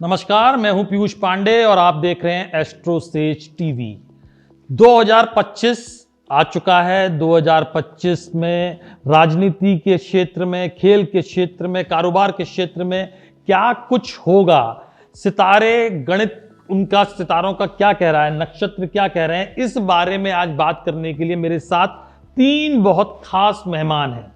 नमस्कार, मैं हूं पीयूष पांडे और आप देख रहे हैं एस्ट्रो सेज टीवी। 2025 आ चुका है। 2025 में राजनीति के क्षेत्र में, खेल के क्षेत्र में, कारोबार के क्षेत्र में क्या कुछ होगा, सितारे, गणित, उनका सितारों का क्या कह रहा है, नक्षत्र क्या कह रहे हैं, इस बारे में आज बात करने के लिए मेरे साथ तीन बहुत खास मेहमान हैं।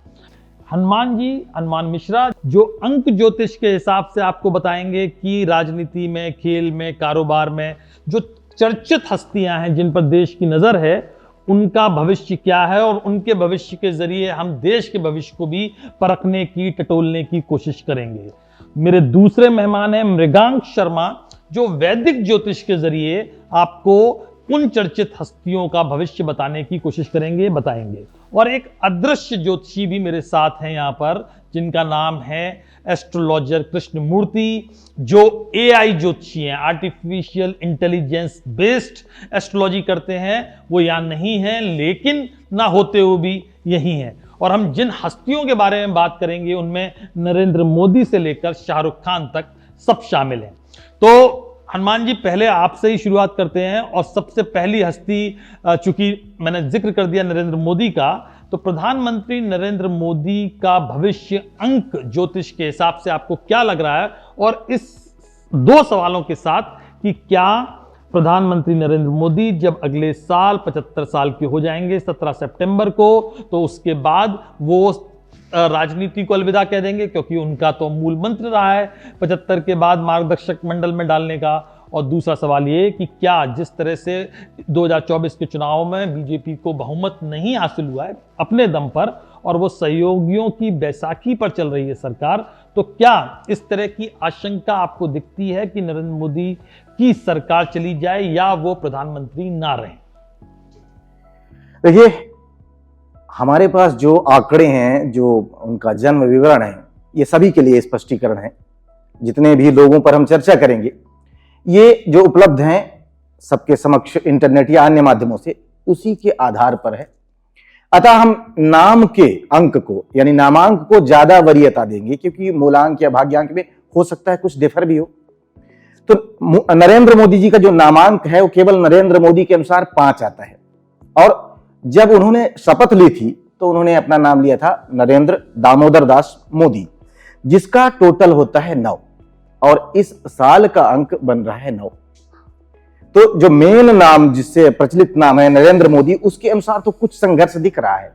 हनुमान जी, हनुमान मिश्रा, जो अंक ज्योतिष के हिसाब से आपको बताएंगे कि राजनीति में, खेल में, कारोबार में जो चर्चित हस्तियां हैं, जिन पर देश की नजर है, उनका भविष्य क्या है और उनके भविष्य के जरिए हम देश के भविष्य को भी परखने की, टटोलने की कोशिश करेंगे। मेरे दूसरे मेहमान हैं मृगांक शर्मा, जो वैदिक ज्योतिष के जरिए आपको उन चर्चित हस्तियों का भविष्य बताने की कोशिश करेंगे, बताएंगे। और एक अदृश्य ज्योतिषी भी मेरे साथ हैं यहाँ पर, जिनका नाम है एस्ट्रोलॉजर कृष्णमूर्ति, जो एआई ज्योतिषी हैं, आर्टिफिशियल इंटेलिजेंस बेस्ड एस्ट्रोलॉजी करते हैं। वो यहाँ नहीं है, लेकिन ना होते हुए भी यही हैं। और हम जिन हस्तियों के बारे में बात करेंगे उनमें नरेंद्र मोदी से लेकर शाहरुख खान तक सब शामिल हैं। तो हनुमान जी, पहले आपसे ही शुरुआत करते हैं। और सबसे पहली हस्ती, चूंकि मैंने जिक्र कर दिया नरेंद्र मोदी का, तो प्रधानमंत्री नरेंद्र मोदी का भविष्य अंक ज्योतिष के हिसाब से आपको क्या लग रहा है? और इस दो सवालों के साथ कि क्या प्रधानमंत्री नरेंद्र मोदी जब अगले साल 75 साल के हो जाएंगे 17 सितंबर को, तो उसके बाद वो राजनीति को अलविदा कह देंगे, क्योंकि उनका तो मूल मंत्र रहा है 75 के बाद मार्गदर्शक मंडल में डालने का। और दूसरा सवाल ये कि क्या जिस तरह से 2024 के चुनाव में बीजेपी को बहुमत नहीं हासिल हुआ है अपने दम पर, और वो सहयोगियों की बैसाखी पर चल रही है सरकार, तो क्या इस तरह की आशंका आपको दिखती है कि नरेंद्र मोदी की सरकार चली जाए या वो प्रधानमंत्री ना रहें? देखिए, हमारे पास जो आंकड़े हैं, जो उनका जन्म विवरण है, ये सभी के लिए स्पष्टीकरण है। जितने भी लोगों पर हम चर्चा करेंगे, ये जो उपलब्ध हैं सबके समक्ष इंटरनेट या अन्य माध्यमों से, उसी के आधार पर है। अतः हम नाम के अंक को, यानी नामांक को ज्यादा वरीयता देंगे, क्योंकि मूलांक या भाग्यांक में हो सकता है कुछ डिफर भी हो। तो नरेंद्र मोदी जी का जो नामांक है वो केवल नरेंद्र मोदी के अनुसार 5 आता है। और जब उन्होंने शपथ ली थी तो उन्होंने अपना नाम लिया था नरेंद्र दामोदर दास मोदी, जिसका टोटल होता है 9, और इस साल का अंक बन रहा है 9। तो जो मेन नाम, जिससे प्रचलित नाम है नरेंद्र मोदी, उसके अनुसार तो कुछ संघर्ष दिख रहा है,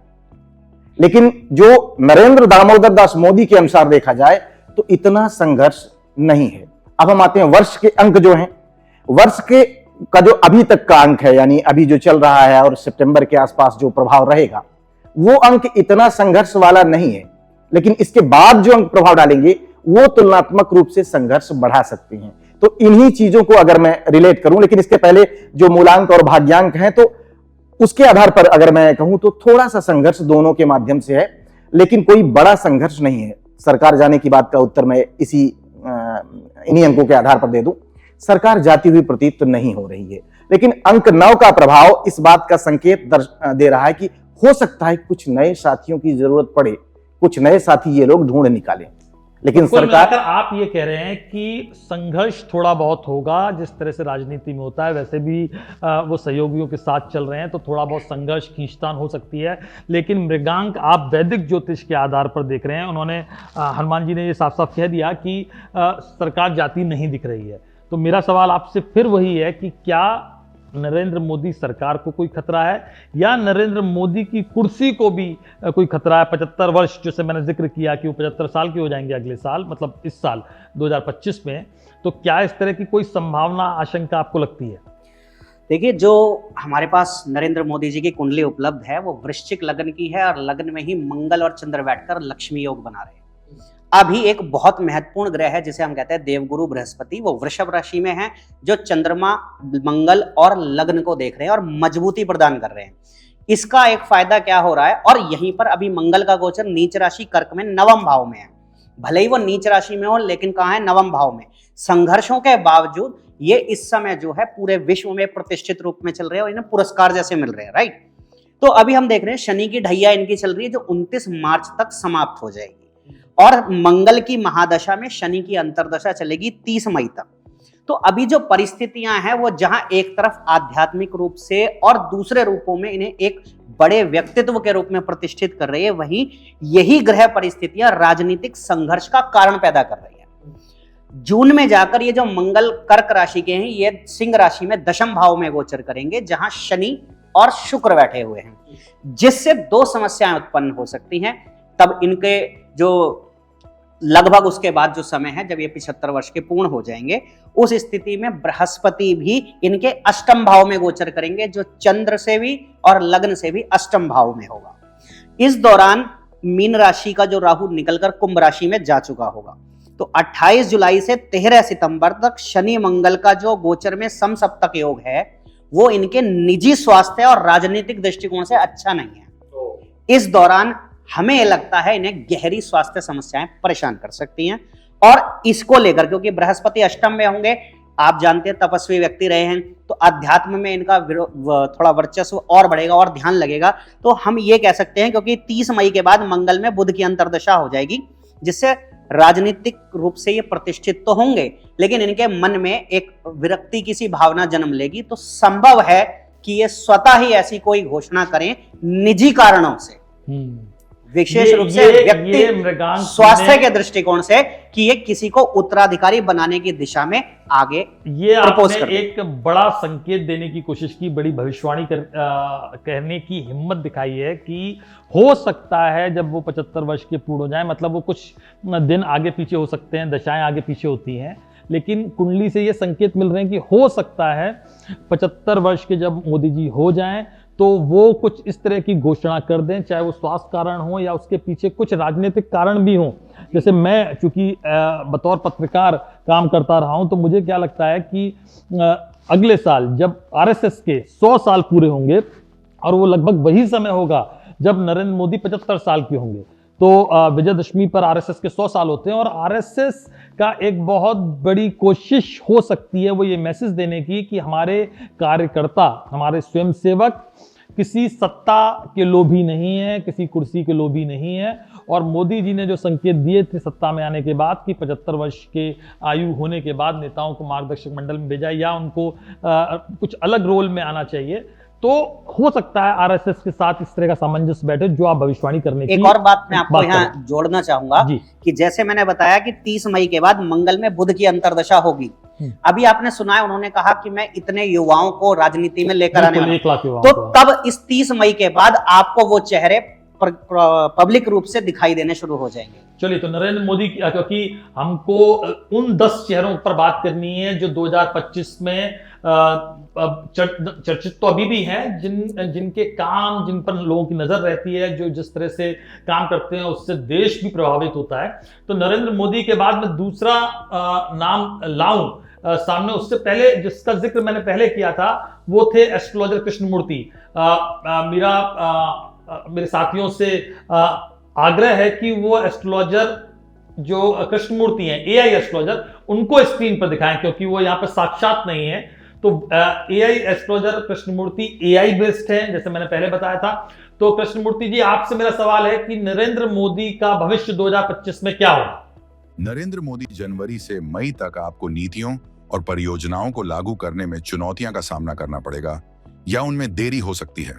लेकिन जो नरेंद्र दामोदर दास मोदी के अनुसार देखा जाए तो इतना संघर्ष नहीं है। अब हम आते हैं वर्ष के अंक जो हैं। वर्ष के का जो अभी तक का अंक है, यानी अभी जो चल रहा है और सितंबर के आसपास जो प्रभाव रहेगा, वो अंक इतना संघर्ष वाला नहीं है। लेकिन इसके बाद जो अंक प्रभाव डालेंगे वो तुलनात्मक रूप से संघर्ष बढ़ा सकते हैं। तो इन्हीं चीजों को अगर मैं रिलेट करूं, लेकिन इसके पहले जो मूलांक और भाग्यांक हैं, तो उसके आधार पर अगर मैं कहूं तो थोड़ा सा संघर्ष दोनों के माध्यम से है, लेकिन कोई बड़ा संघर्ष नहीं है। सरकार जाने की बात का उत्तर मैं इन्हीं अंकों के आधार पर दे दूं। सरकार जाती हुई प्रतीत तो नहीं हो रही है, लेकिन अंक 9 का प्रभाव इस बात का संकेत दे रहा है कि हो सकता है कुछ नए साथियों की जरूरत पड़े, कुछ नए साथी ये लोग ढूंढ निकालें। लेकिन सरकार, आप ये कह रहे हैं कि संघर्ष थोड़ा बहुत होगा, जिस तरह से राजनीति में होता है, वैसे भी वो सहयोगियों के साथ चल रहे हैं, तो थोड़ा बहुत संघर्ष, खींचतान हो सकती है। लेकिन मृगांक, आप वैदिक ज्योतिष के आधार पर देख रहे हैं। उन्होंने, हनुमान जी ने ये साफ साफ कह दिया कि सरकार जाती नहीं दिख रही है। तो मेरा सवाल आपसे फिर वही है कि क्या नरेंद्र मोदी सरकार को कोई खतरा है, या नरेंद्र मोदी की कुर्सी को भी कोई खतरा है? 75 वर्ष, जैसे मैंने जिक्र किया कि वो 75 साल के हो जाएंगे अगले साल, मतलब इस साल 2025 में, तो क्या इस तरह की कोई संभावना, आशंका आपको लगती है? देखिए, जो हमारे पास नरेंद्र मोदी जी की कुंडली उपलब्ध है वो वृश्चिक लग्न की है, और लग्न में ही मंगल और चंद्र बैठकर लक्ष्मी योग बना रहे हैं। अभी एक बहुत महत्वपूर्ण ग्रह है जिसे हम कहते हैं देवगुरु बृहस्पति, वो वृषभ राशि में है, जो चंद्रमा, मंगल और लग्न को देख रहे हैं और मजबूती प्रदान कर रहे हैं। इसका एक फायदा क्या हो रहा है, और यहीं पर अभी मंगल का गोचर नीच राशि कर्क में 9वें भाव में है। भले ही वो नीच राशि में हो, लेकिन कहाँ है? 9वें भाव में। संघर्षों के बावजूद ये इस समय जो है पूरे विश्व में प्रतिष्ठित रूप में चल रहे हैं और इन्हें पुरस्कार जैसे मिल रहे हैं, राइट। तो अभी हम देख रहे हैं शनि की ढैया इनकी चल रही है, जो 29 मार्च तक समाप्त हो जाएगी। और मंगल की महादशा में शनि की अंतरदशा चलेगी 30 मई तक। तो अभी जो परिस्थितियां हैं वो जहां एक तरफ आध्यात्मिक रूप से और दूसरे रूपों में इन्हें एक बड़े व्यक्तित्व के रूप में प्रतिष्ठित कर रही है, वहीं यही ग्रह परिस्थितियां राजनीतिक संघर्ष का कारण पैदा कर रही है। जून में जाकर ये जो मंगल कर्क राशि के हैं, ये सिंह राशि में दशम भाव में गोचर करेंगे, जहां शनि और शुक्र बैठे हुए हैं, जिससे दो समस्याएं उत्पन्न हो सकती हैं। तब इनके जो लगभग उसके बाद जो समय है जब ये 75 वर्ष के पूर्ण हो जाएंगे, उस स्थिति में बृहस्पति भी इनके अष्टम भाव में गोचर करेंगे, जो चंद्र से भी और लग्न से भी अष्टम भाव में होगा। इस दौरान मीन राशि का जो राहु निकलकर कुंभ राशि में जा चुका होगा। तो 28 जुलाई से 13 सितंबर तक शनि मंगल का जो गोचर में समसप्तक योग है, वो इनके निजी स्वास्थ्य और राजनीतिक दृष्टिकोण से अच्छा नहीं है। इस दौरान हमें यह लगता है इन्हें गहरी स्वास्थ्य समस्याएं परेशान कर सकती हैं, और इसको लेकर क्योंकि बृहस्पति अष्टम में होंगे, आप जानते हैं तपस्वी व्यक्ति रहे हैं, तो अध्यात्म में इनका थोड़ा वर्चस्व और बढ़ेगा और ध्यान लगेगा। तो हम ये कह सकते हैं क्योंकि 30 मई के बाद मंगल में बुध की अंतर्दशा हो जाएगी, जिससे राजनीतिक रूप से ये प्रतिष्ठित तो होंगे, लेकिन इनके मन में एक विरक्ति की सी भावना जन्म लेगी। तो संभव है कि ये स्वतः ही ऐसी कोई घोषणा करें निजी कारणों से, विशेष रूप से व्यक्ति स्वास्थ्य के दृष्टिकोण से, कि ये किसी को उत्तराधिकारी बनाने की दिशा में आगे ये आपने एक बड़ा संकेत देने की कोशिश की, बड़ी भविष्यवाणी कहने की हिम्मत दिखाई है कि हो सकता है जब वो 75 वर्ष के पूर्ण हो जाए, मतलब वो कुछ दिन आगे पीछे हो सकते हैं, दशाएं आगे पीछे होती हैं, लेकिन कुंडली से ये संकेत मिल रहे हैं कि हो सकता है 75 वर्ष के जब मोदी जी हो जाएं तो वो कुछ इस तरह की घोषणा कर दें, चाहे वो स्वास्थ्य कारण हो या उसके पीछे कुछ राजनीतिक कारण भी हो। जैसे मैं चूंकि बतौर पत्रकार काम करता रहा हूं, तो मुझे क्या लगता है कि अगले साल जब आरएसएस के 100 साल पूरे होंगे, और वो लगभग वही समय होगा जब नरेंद्र मोदी 75 साल के होंगे, तो विजयदशमी पर आरएसएस के 100 साल होते हैं, और आरएसएस का एक बहुत बड़ी कोशिश हो सकती है वो ये मैसेज देने की कि हमारे कार्यकर्ता, हमारे स्वयंसेवक किसी सत्ता के लोभी नहीं है, किसी कुर्सी के लोभी नहीं है। और मोदी जी ने जो संकेत दिए थे सत्ता में आने के बाद कि 75 वर्ष के आयु होने के बाद नेताओं को मार्गदर्शक मंडल में भेजा या उनको कुछ अलग रोल में आना चाहिए, तो हो सकता है आरएसएस के साथ इस तरह का सामंजस्य बैठे, जो आप भविष्यवाणी करने की एक और बात मैं आपको यहाँ जोड़ना चाहूंगा कि जैसे मैंने बताया कि 30 मई के बाद मंगल में बुध की अंतर्दशा होगी। अभी आपने सुना है उन्होंने कहा कि मैं इतने युवाओं को राजनीति में लेकर आने वाला हूं, तो तब इस 30 मई के बाद आपको वो चेहरे पब्लिक रूप से दिखाई देने शुरू हो जाएंगे। चलिए, तो नरेंद्र मोदी, क्योंकि हमको उन 10 चेहरों पर बात करनी है जो 2025 में चर्चित तो अभी भी हैं, जिनके काम, जिन पर लोगों की नजर रहती है, जो जिस तरह से काम करते हैं उससे देश भी प्रभावित होता है। तो नरेंद्र मोदी के बाद मैं दूसरा नाम लाऊं सामने, उससे पहले जिसका जिक्र मैंने पहले किया था वो थे एस्ट्रोलॉजर कृष्णमूर्ति। मेरे साथियों से आग्रह है कि वो एस्ट्रोलॉजर जो कृष्णमूर्ति हैं, एआई एस्ट्रोलॉजर, उनको स्क्रीन पर दिखाएं, क्योंकि वो यहाँ पर साक्षात नहीं है। तो AI astrologer Krishnamurti AI based है, जैसे मैंने पहले बताया था। तो कृष्णमूर्ति जी, आपसे मेरा सवाल है कि नरेंद्र मोदी का भविष्य 2025 में क्या होगा? नरेंद्र मोदी जनवरी से मई तक आपको नीतियों और परियोजनाओं को लागू करने में चुनौतियां का सामना करना पड़ेगा, या उनमें देरी हो सकती है,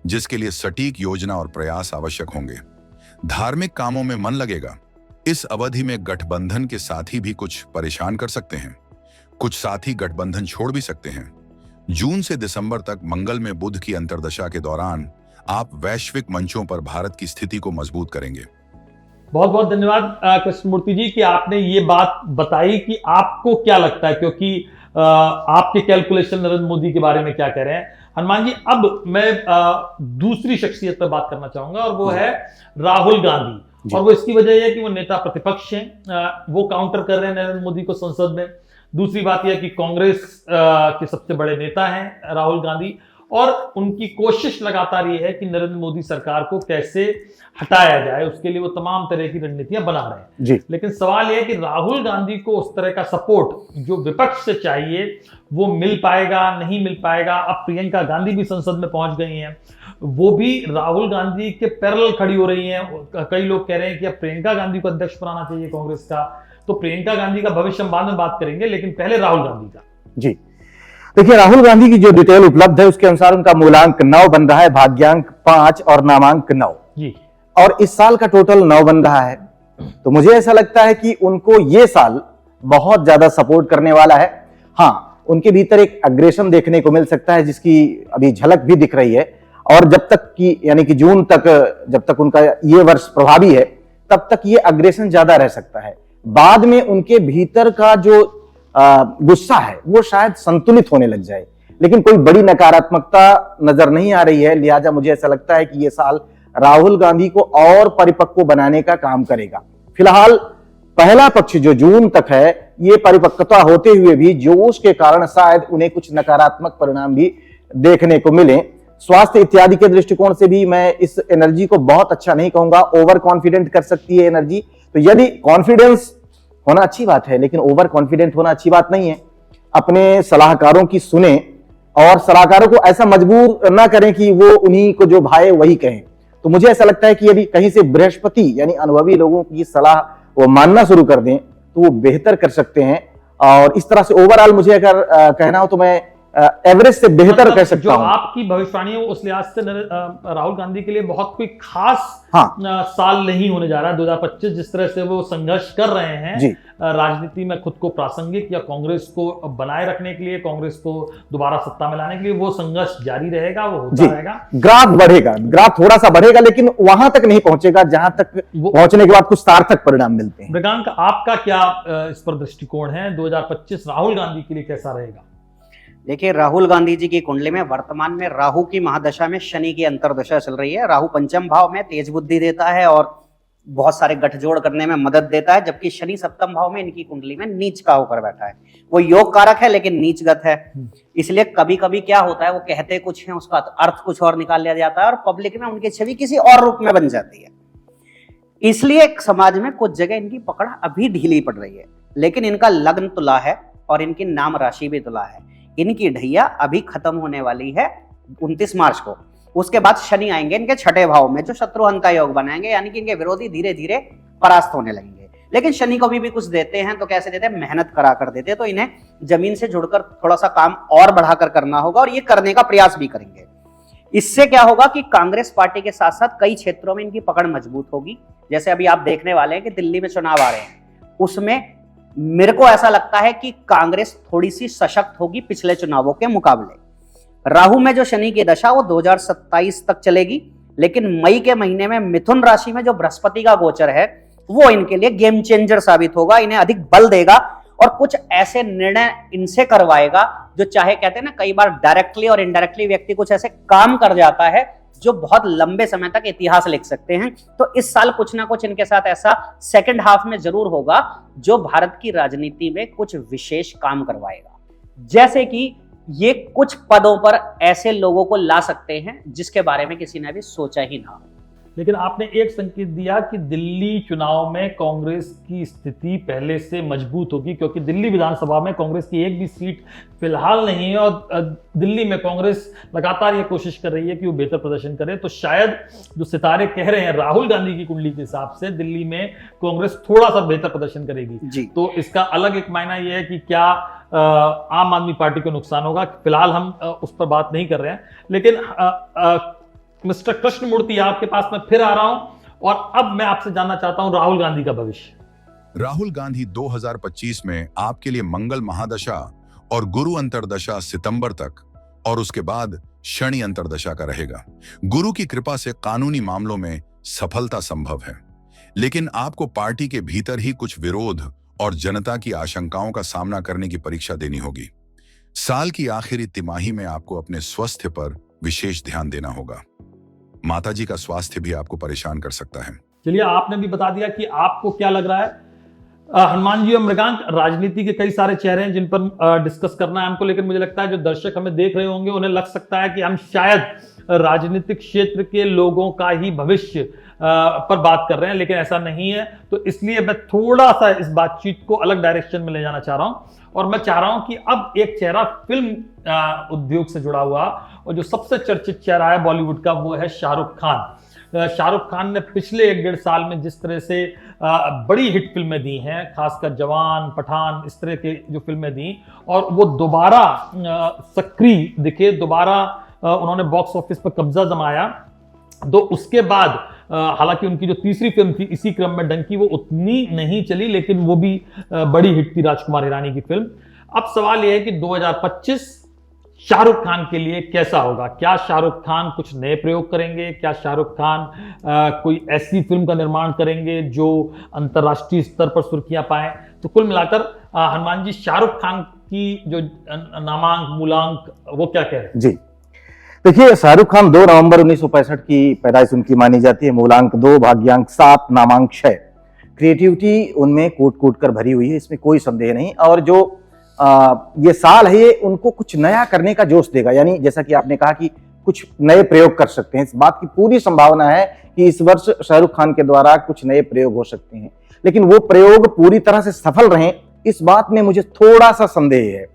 जिसके लिए सटीक योजना और प्रयास आवश्यक होंगे। धार्मिक कामों में मन लगेगा। इस अवधि में गठबंधन के साथी भी कुछ परेशान कर सकते हैं, कुछ साथी गठबंधन छोड़ भी सकते हैं। जून से दिसंबर तक मंगल में बुध की अंतर्दशा के दौरान आप वैश्विक मंचों पर भारत की स्थिति को मजबूत करेंगे। बहुत बहुत धन्यवाद कृष्णमूर्ति जी कि आपने ये बात बताई कि आपको क्या लगता है, क्योंकि आपके कैलकुलेशन नरेंद्र मोदी के बारे में क्या कह रहे हैं। हनुमान जी, अब मैं दूसरी शख्सियत पर बात करना चाहूंगा, और वो है राहुल गांधी। और वो इसकी वजह है कि वो नेता प्रतिपक्ष हैं, वो काउंटर कर रहे हैं नरेंद्र मोदी को संसद में। दूसरी बात यह है कि कांग्रेस के सबसे बड़े नेता हैं राहुल गांधी, और उनकी कोशिश लगातार ये है कि नरेंद्र मोदी सरकार को कैसे हटाया जाए, उसके लिए वो तमाम तरह की रणनीतियां बना रहे हैं जी। लेकिन सवाल यह है कि राहुल गांधी को उस तरह का सपोर्ट जो विपक्ष से चाहिए वो मिल पाएगा, नहीं मिल पाएगा। अब प्रियंका गांधी भी संसद में पहुंच गई हैं, वो भी राहुल गांधी के पैरेलल खड़ी हो रही हैं। कई लोग कह रहे हैं कि अब प्रियंका गांधी को अध्यक्ष बनाना चाहिए कांग्रेस का, तो प्रियंका गांधी का भविष्य हम बाद में बात करेंगे, लेकिन पहले राहुल गांधी का। जी देखिए, राहुल गांधी की जो डिटेल उपलब्ध है उसके अनुसार उनका मूलांक 9 बन रहा है, भाग्यांक 5 और नामांक 9 जी, और इस साल का टोटल 9 बन रहा है। तो मुझे ऐसा लगता है कि उनको ये साल बहुत ज्यादा सपोर्ट करने वाला है। हाँ, उनके भीतर एक अग्रेशन देखने को मिल सकता है जिसकी अभी झलक भी दिख रही है, और जब तक कि यानी कि जून तक, जब तक उनका ये वर्ष प्रभावी है तब तक ये अग्रेशन ज्यादा रह सकता है। बाद में उनके भीतर का जो गुस्सा है वो शायद संतुलित होने लग जाए, लेकिन कोई बड़ी नकारात्मकता नजर नहीं आ रही है। लिहाजा मुझे ऐसा लगता है कि ये साल राहुल गांधी को और परिपक्व बनाने का काम करेगा। फिलहाल पहला पक्ष जो जून तक है, ये परिपक्वता होते हुए भी जोश के कारण शायद उन्हें कुछ नकारात्मक परिणाम भी देखने को मिले। स्वास्थ्य इत्यादि के दृष्टिकोण से भी मैं इस एनर्जी को बहुत अच्छा नहीं कहूंगा, ओवर कॉन्फिडेंट कर सकती है एनर्जी। तो यदि कॉन्फिडेंस होना अच्छी बात है, लेकिन ओवर कॉन्फिडेंट होना अच्छी बात नहीं है। अपने सलाहकारों की सुने और सलाहकारों को ऐसा मजबूर ना करें कि वो उन्हीं को जो भाए वही कहें। तो मुझे ऐसा लगता है कि यदि कहीं से बृहस्पति यानी अनुभवी लोगों की सलाह वो मानना शुरू कर दें तो वो बेहतर कर सकते हैं। और इस तरह से ओवरऑल मुझे अगर कहना हो तो मैं एवरेज से बेहतर कह सकता हूं। जो आपकी भविष्यवाणी है उस लिहाज से राहुल गांधी के लिए बहुत कोई खास साल नहीं होने जा रहा है 2025। जिस तरह से वो संघर्ष कर रहे हैं राजनीति में खुद को प्रासंगिक या कांग्रेस को बनाए रखने के लिए, कांग्रेस को दोबारा सत्ता में लाने के लिए, वो संघर्ष जारी रहेगा, वो होता रहेगा। ग्राफ बढ़ेगा, ग्राफ थोड़ा सा बढ़ेगा, लेकिन वहां तक नहीं पहुंचेगा जहां तक पहुंचने के बाद कुछ सार्थक परिणाम मिलते हैं। मृगांक, आपका क्या इस पर दृष्टिकोण है? 2025 राहुल गांधी के लिए कैसा रहेगा? देखिए, राहुल गांधी जी की कुंडली में वर्तमान में राहु की महादशा में शनि की अंतर्दशा चल रही है। राहु पंचम भाव में तेज बुद्धि देता है और बहुत सारे गठजोड़ करने में मदद देता है, जबकि शनि सप्तम भाव में इनकी कुंडली में नीच का होकर बैठा है। वो योग कारक है लेकिन नीचगत है, इसलिए कभी कभी क्या होता है, वो कहते कुछ है, उसका अर्थ कुछ और निकाल लिया जाता है और पब्लिक में उनकी छवि किसी और रूप में बन जाती है। इसलिए समाज में कुछ जगह इनकी पकड़ अभी ढीली पड़ रही है। लेकिन इनका लग्न तुला है और इनकी नाम राशि भी तुला है। इनकी ढैया अभी खत्म होने वाली है 29 मार्च को। उसके बाद शनि आएंगे इनके छठे भाव में, जो शत्रुहंता योग बनाएंगे, यानी कि इनके विरोधी धीरे धीरे परास्त होने लगेंगे। लेकिन शनि को भी कुछ देते हैं तो कैसे देते हैं? मेहनत करा कर देते हैं। तो इन्हें जमीन से जुड़कर थोड़ा सा काम और बढ़ाकर करना होगा और ये करने का प्रयास भी करेंगे। इससे क्या होगा कि कांग्रेस पार्टी के साथ साथ कई क्षेत्रों में इनकी पकड़ मजबूत होगी। जैसे अभी आप देखने वाले हैं कि दिल्ली में चुनाव आ रहे हैं, उसमें मेरे को ऐसा लगता है कि कांग्रेस थोड़ी सी सशक्त होगी पिछले चुनावों के मुकाबले। राहु में जो शनि की दशा वो 2027 तक चलेगी, लेकिन मई के महीने में मिथुन राशि में जो बृहस्पति का गोचर है वो इनके लिए गेम चेंजर साबित होगा। इन्हें अधिक बल देगा और कुछ ऐसे निर्णय इनसे करवाएगा जो, चाहे कहते हैं ना, कई बार डायरेक्टली और इनडायरेक्टली व्यक्ति कुछ ऐसे काम कर जाता है जो बहुत लंबे समय तक इतिहास लिख सकते हैं। तो इस साल कुछ ना कुछ इनके साथ ऐसा सेकंड हाफ में जरूर होगा जो भारत की राजनीति में कुछ विशेष काम करवाएगा। जैसे कि ये कुछ पदों पर ऐसे लोगों को ला सकते हैं जिसके बारे में किसी ने भी सोचा ही ना। लेकिन आपने एक संकेत दिया कि दिल्ली चुनाव में कांग्रेस की स्थिति पहले से मजबूत होगी, क्योंकि दिल्ली विधानसभा में कांग्रेस की एक भी सीट फिलहाल नहीं है और दिल्ली में कांग्रेस लगातार ये कोशिश कर रही है कि वो बेहतर प्रदर्शन करे। तो शायद जो सितारे कह रहे हैं राहुल गांधी की कुंडली के हिसाब से दिल्ली में कांग्रेस थोड़ा सा बेहतर प्रदर्शन करेगी। तो इसका अलग एक मायना यह है कि क्या आम आदमी पार्टी को नुकसान होगा। फिलहाल हम उस पर बात नहीं कर रहे हैं, लेकिन मिस्टर कृष्णमूर्ति, आपके पास मैं फिर आ रहा हूं और अब मैं आपसे जानना चाहता हूं राहुल गांधी का भविष्य। राहुल गांधी 2025 में आपके लिए मंगल महादशा और गुरु अंतरदशा सितंबर तक और उसके बाद शनि अंतरदशा का रहेगा। गुरु की कृपा से कानूनी मामलों में सफलता संभव है, लेकिन आपको पार्टी के भीतर ही कुछ विरोध और जनता की आशंकाओं का सामना करने की परीक्षा देनी होगी। साल की आखिरी तिमाही में आपको अपने स्वास्थ्य पर विशेष ध्यान देना होगा। माताजी का स्वास्थ्य भी आपको परेशान कर सकता है। चलिए, आपने भी बता दिया कि आपको क्या लग रहा है। हनुमान जी और मृगांक, राजनीति के कई सारे चेहरे हैं जिन पर डिस्कस करना है हमको, लेकिन मुझे लगता है जो दर्शक हमें देख रहे होंगे उन्हें लग सकता है कि हम शायद राजनीतिक क्षेत्र के लोगों का ही भविष्य पर बात कर रहे हैं, लेकिन ऐसा नहीं है। तो इसलिए मैं थोड़ा सा इस बातचीत को अलग डायरेक्शन में ले जाना चाह रहा हूं और मैं चाह रहा हूं कि अब एक चेहरा फिल्म उद्योग से जुड़ा हुआ और जो सबसे चर्चित चेहरा है बॉलीवुड का, वो है शाहरुख खान। शाहरुख खान ने पिछले 1-1.5 साल में जिस तरह से बड़ी हिट फिल्में दी हैं, खासकर जवान, पठान, इस तरह के जो फिल्में दी, और वो दोबारा सक्रिय दिखे, दोबारा उन्होंने बॉक्स ऑफिस पर कब्जा जमाया, तो उसके बाद हालांकि उनकी जो तीसरी फिल्म थी इसी क्रम में डंकी, वो उतनी नहीं चली, लेकिन वो भी बड़ी हिट थी, राजकुमार हिरानी की फिल्म। अब सवाल यह है कि 2025 शाहरुख खान के लिए कैसा होगा? क्या शाहरुख खान कुछ नए प्रयोग करेंगे? क्या शाहरुख खान कोई ऐसी फिल्म का निर्माण करेंगे जो अंतर्राष्ट्रीय स्तर पर सुर्खियां पाए? तो कुल मिलाकर हनुमान जी, शाहरुख खान की जो नामांक, मूलांक, वो क्या कह रहे हैं? जी देखिए, शाहरुख खान 2 नवंबर 1965 की पैदाइश उनकी मानी जाती है। मूलांक 2, भाग्यांक 7, नामांक 6। क्रिएटिविटी उनमें कूट कूट कर भरी हुई है, इसमें कोई संदेह नहीं। और जो ये साल है, ये उनको कुछ नया करने का जोश देगा। यानी जैसा कि आपने कहा कि कुछ नए प्रयोग कर सकते हैं, इस बात की पूरी संभावना है कि इस वर्ष शाहरुख खान के द्वारा कुछ नए प्रयोग हो सकते हैं, लेकिन वो प्रयोग पूरी तरह से सफल रहें, इस बात में मुझे थोड़ा सा संदेह है।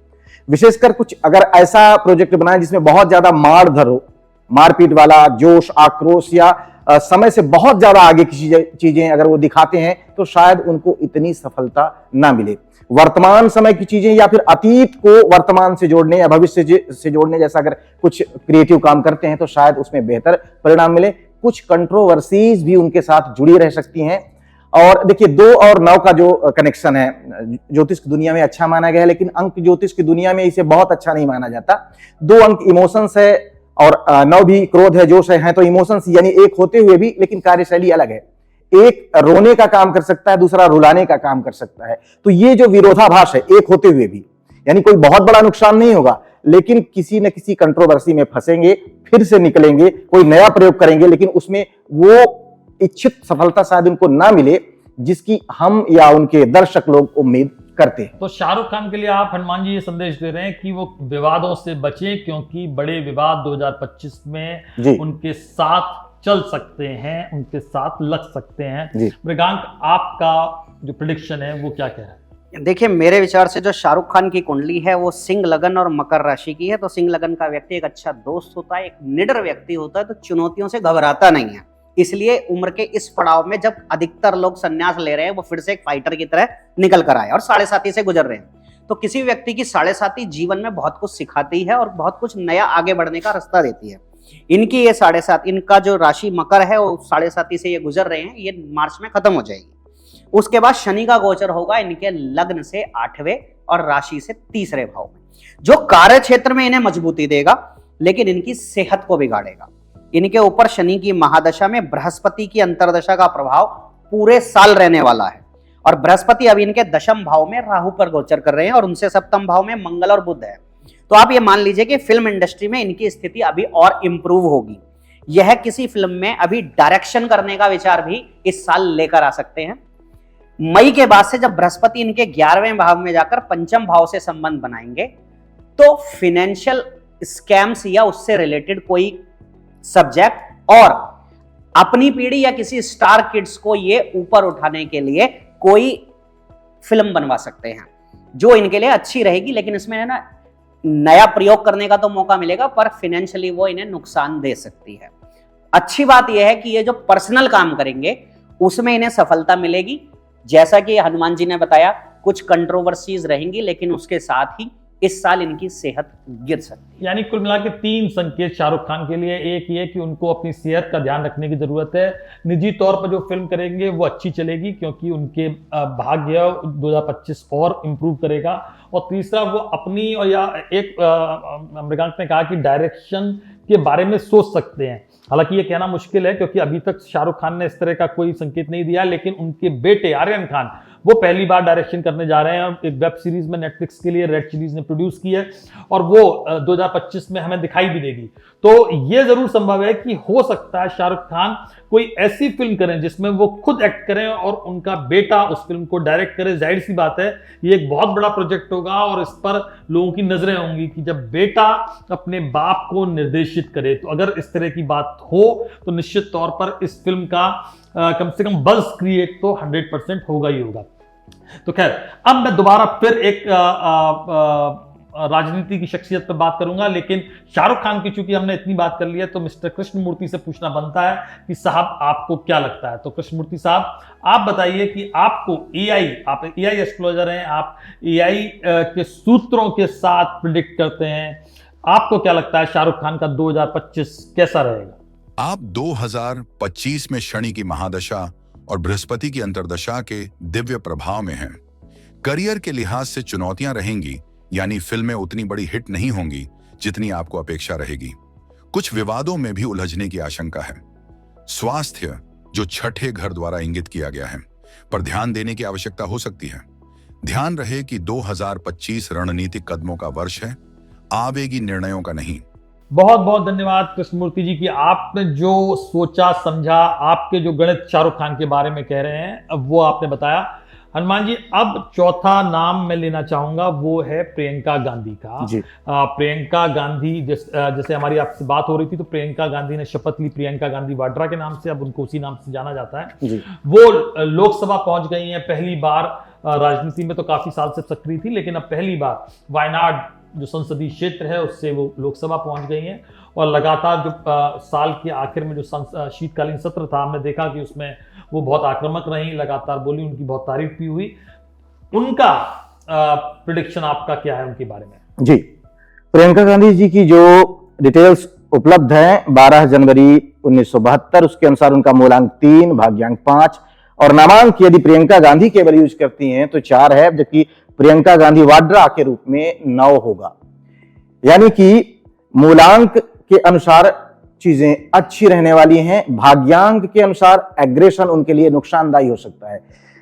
विशेषकर कुछ अगर ऐसा प्रोजेक्ट बनाए जिसमें बहुत ज्यादा मारधर हो, मारपीट वाला, जोश, आक्रोश, या समय से बहुत ज्यादा आगे की चीजें अगर वो दिखाते हैं, तो शायद उनको इतनी सफलता ना मिले। वर्तमान समय की चीजें या फिर अतीत को वर्तमान से जोड़ने या भविष्य से जोड़ने जैसा अगर कुछ क्रिएटिव काम करते हैं, तो शायद उसमें बेहतर परिणाम मिले। कुछ कंट्रोवर्सीज भी उनके साथ जुड़ी रह सकती हैं। और देखिए, 2 और 9 का जो कनेक्शन है, ज्योतिष की दुनिया में अच्छा माना गया है, लेकिन अंक ज्योतिष की दुनिया में इसे बहुत अच्छा नहीं माना जाता। 2 अंक इमोशंस है और 9 भी क्रोध है, जोश है, तो इमोशंस यानी एक होते हुए भी, लेकिन कार्यशैली अलग है। एक रोने का काम कर सकता है, दूसरा रुलाने का काम कर सकता है। तो ये जो विरोधाभास है, एक होते हुए भी, यानी कोई बहुत बड़ा नुकसान नहीं होगा, लेकिन किसी न किसी कंट्रोवर्सी में फंसेंगे, फिर से निकलेंगे, कोई नया प्रयोग करेंगे, लेकिन उसमें वो इच्छित सफलता शायद उनको ना मिले जिसकी हम या उनके दर्शक लोग उम्मीद करते हैं। तो शाहरुख खान के लिए आप, हनुमान जी, ये संदेश दे रहे हैं कि वो विवादों से बचें, क्योंकि बड़े विवाद 2025 में उनके साथ चल सकते हैं, उनके साथ लग सकते हैं। मृगांक, आपका जो प्रेडिक्शन है वो क्या कह रहा है? देखिए, मेरे विचार से जो शाहरुख खान की कुंडली है वो सिंह लगन और मकर राशि की है। तो सिंह लगन का व्यक्ति एक अच्छा दोस्त होता है, एक निडर व्यक्ति होता है, तो चुनौतियों से घबराता नहीं है। इसलिए उम्र के इस पड़ाव में जब अधिकतर लोग संन्यास ले रहे हैं, वो फिर से एक फाइटर की तरह निकल कर आए और 7.5 से गुजर रहे हैं। तो किसी व्यक्ति की 7.5 जीवन में बहुत कुछ सिखाती है और बहुत कुछ नया आगे बढ़ने का रास्ता देती है। इनकी ये 7.5, इनका जो राशि मकर है वो 7.5 से ये गुजर रहे हैं, ये मार्च में खत्म हो जाएगी। उसके बाद शनि का गोचर होगा इनके लग्न से 8वें और राशि से 3रे भाव में, जो कार्य क्षेत्र में इन्हें मजबूती देगा, लेकिन इनकी सेहत को बिगाड़ेगा। इनके ऊपर शनि की महादशा में बृहस्पति की अंतरदशा का प्रभाव पूरे साल रहने वाला है। और बृहस्पति अभी इनके 10th भाव में राहु पर गोचर कर रहे हैं और उनसे 7th भाव में मंगल और बुध है। तो आप ये मान लीजिए कि फिल्म इंडस्ट्री में इनकी स्थिति अभी और इंप्रूव होगी। यह किसी फिल्म में अभी डायरेक्शन करने का विचार भी इस साल लेकर आ सकते हैं। मई के बाद से जब बृहस्पति इनके 11वें भाव में जाकर 5th भाव से संबंध बनाएंगे, तो फिनेंशियल स्कैम्स या उससे रिलेटेड कोई सब्जेक्ट और अपनी पीढ़ी या किसी स्टार किड्स को ये ऊपर उठाने के लिए कोई फिल्म बनवा सकते हैं, जो इनके लिए अच्छी रहेगी। लेकिन इसमें ना नया प्रयोग करने का तो मौका मिलेगा, पर फाइनेंशियली वो इन्हें नुकसान दे सकती है। अच्छी बात यह है कि ये जो पर्सनल काम करेंगे उसमें इन्हें सफलता मिलेगी। जैसा कि हनुमान जी ने बताया, कुछ कंट्रोवर्सीज रहेंगी, लेकिन उसके साथ ही इस साल इनकी सेहत गिर सकती है। यानी कुल मिला के 3 संकेत शाहरुख खान के लिए। एक ये कि उनको अपनी सेहत का ध्यान रखने की जरूरत है। निजी तौर पर जो फिल्म करेंगे वो अच्छी चलेगी, क्योंकि उनके भाग्य 2025 और इम्प्रूव करेगा। और तीसरा, वो अपनी, और या एक मृगांक ने कहा कि डायरेक्शन के बारे में सोच सकते हैं। हालांकि ये कहना मुश्किल है, क्योंकि अभी तक शाहरुख खान ने इस तरह का कोई संकेत नहीं दिया, लेकिन उनके बेटे आर्यन खान वो पहली बार डायरेक्शन करने जा रहे हैं। और एक वेब सीरीज में नेटफ्लिक्स के लिए रेड चिलीज ने प्रोड्यूस की है, और वो 2025 में हमें दिखाई भी देगी। तो ये जरूर संभव है कि हो सकता है शाहरुख खान कोई ऐसी फिल्म करें जिसमें वो खुद एक्ट करें और उनका बेटा उस फिल्म को डायरेक्ट करे। जाहिर सी बात है, ये एक बहुत बड़ा प्रोजेक्ट होगा और इस पर लोगों की नजरें होंगी कि जब बेटा अपने बाप को निर्देशित करे। तो अगर इस तरह की बात हो तो निश्चित तौर पर इस फिल्म का कम से कम बज़ क्रिएट तो 100% होगा ही होगा। तो खैर, अब मैं दोबारा फिर एक राजनीति की शख्सियत पर बात करूंगा, लेकिन शाहरुख खान की चूंकि हमने इतनी बात कर ली है तो मिस्टर कृष्णमूर्ति से पूछना बनता है कि साहब आपको क्या लगता है। तो कृष्णमूर्ति साहब आप बताइए कि आपको आप एआई एस्ट्रोलॉजर हैं, आप एआई के सूत्रों के साथ प्रिडिक्ट करते हैं, आपको क्या लगता है शाहरुख खान का 2025 कैसा रहेगा? आप 2025 में शनि की महादशा और बृहस्पति की अंतर्दशा के दिव्य प्रभाव में हैं। करियर के लिहाज से चुनौतियां रहेंगी, यानी फिल्में उतनी बड़ी हिट नहीं होंगी जितनी आपको अपेक्षा रहेगी। कुछ विवादों में भी उलझने की आशंका है। स्वास्थ्य, जो छठे घर द्वारा इंगित किया गया है, पर ध्यान देने की आवश्यकता हो सकती है। ध्यान रहे कि 2025 रणनीतिक कदमों का वर्ष है, आवेगी निर्णयों का नहीं। बहुत बहुत धन्यवाद कृष्णमूर्ति जी कि आपने जो सोचा समझा, आपके जो गणित शाहरुख खान के बारे में कह रहे हैं अब वो आपने बताया। हनुमान जी, अब चौथा नाम मैं लेना चाहूंगा, वो है प्रियंका गांधी का जी। प्रियंका गांधी, जैसे हमारी आपसे बात हो रही थी तो प्रियंका गांधी ने शपथ ली प्रियंका गांधी वाड्रा के नाम से, अब उनको उसी नाम से जाना जाता है जी। वो लोकसभा पहुंच गई हैं पहली बार। राजनीति में तो काफी साल से सक्रिय थी, लेकिन अब पहली बार वायनाड जो संसदीय क्षेत्र है उससे वो लोकसभा पहुंच गई हैं। और लगातार जो साल के आखिर में जो शीतकालीन सत्र था, हमने देखा कि उसमें वो बहुत आक्रामक रही, लगातार बोली, उनकी बहुत तारीफ भी हुई। उनका प्रेडिक्शन आपका क्या है उनके बारे में? जी, प्रियंका गांधी जी की जो डिटेल्स उपलब्ध हैं 12 जनवरी 1972, उसके अनुसार उनका मूलांक 3, भाग्यांक 5 और नामांक यदि प्रियंका गांधी केवल यूज करती हैं तो 4 है, जबकि प्रियंका गांधी वाड्रा के रूप में 9 होगा। यानी कि मूलांक के अनुसार चीजें अच्छी रहने वाली हैं, भाग्यांक के अनुसार एग्रेशन उनके लिए नुकसानदायी हो सकता है,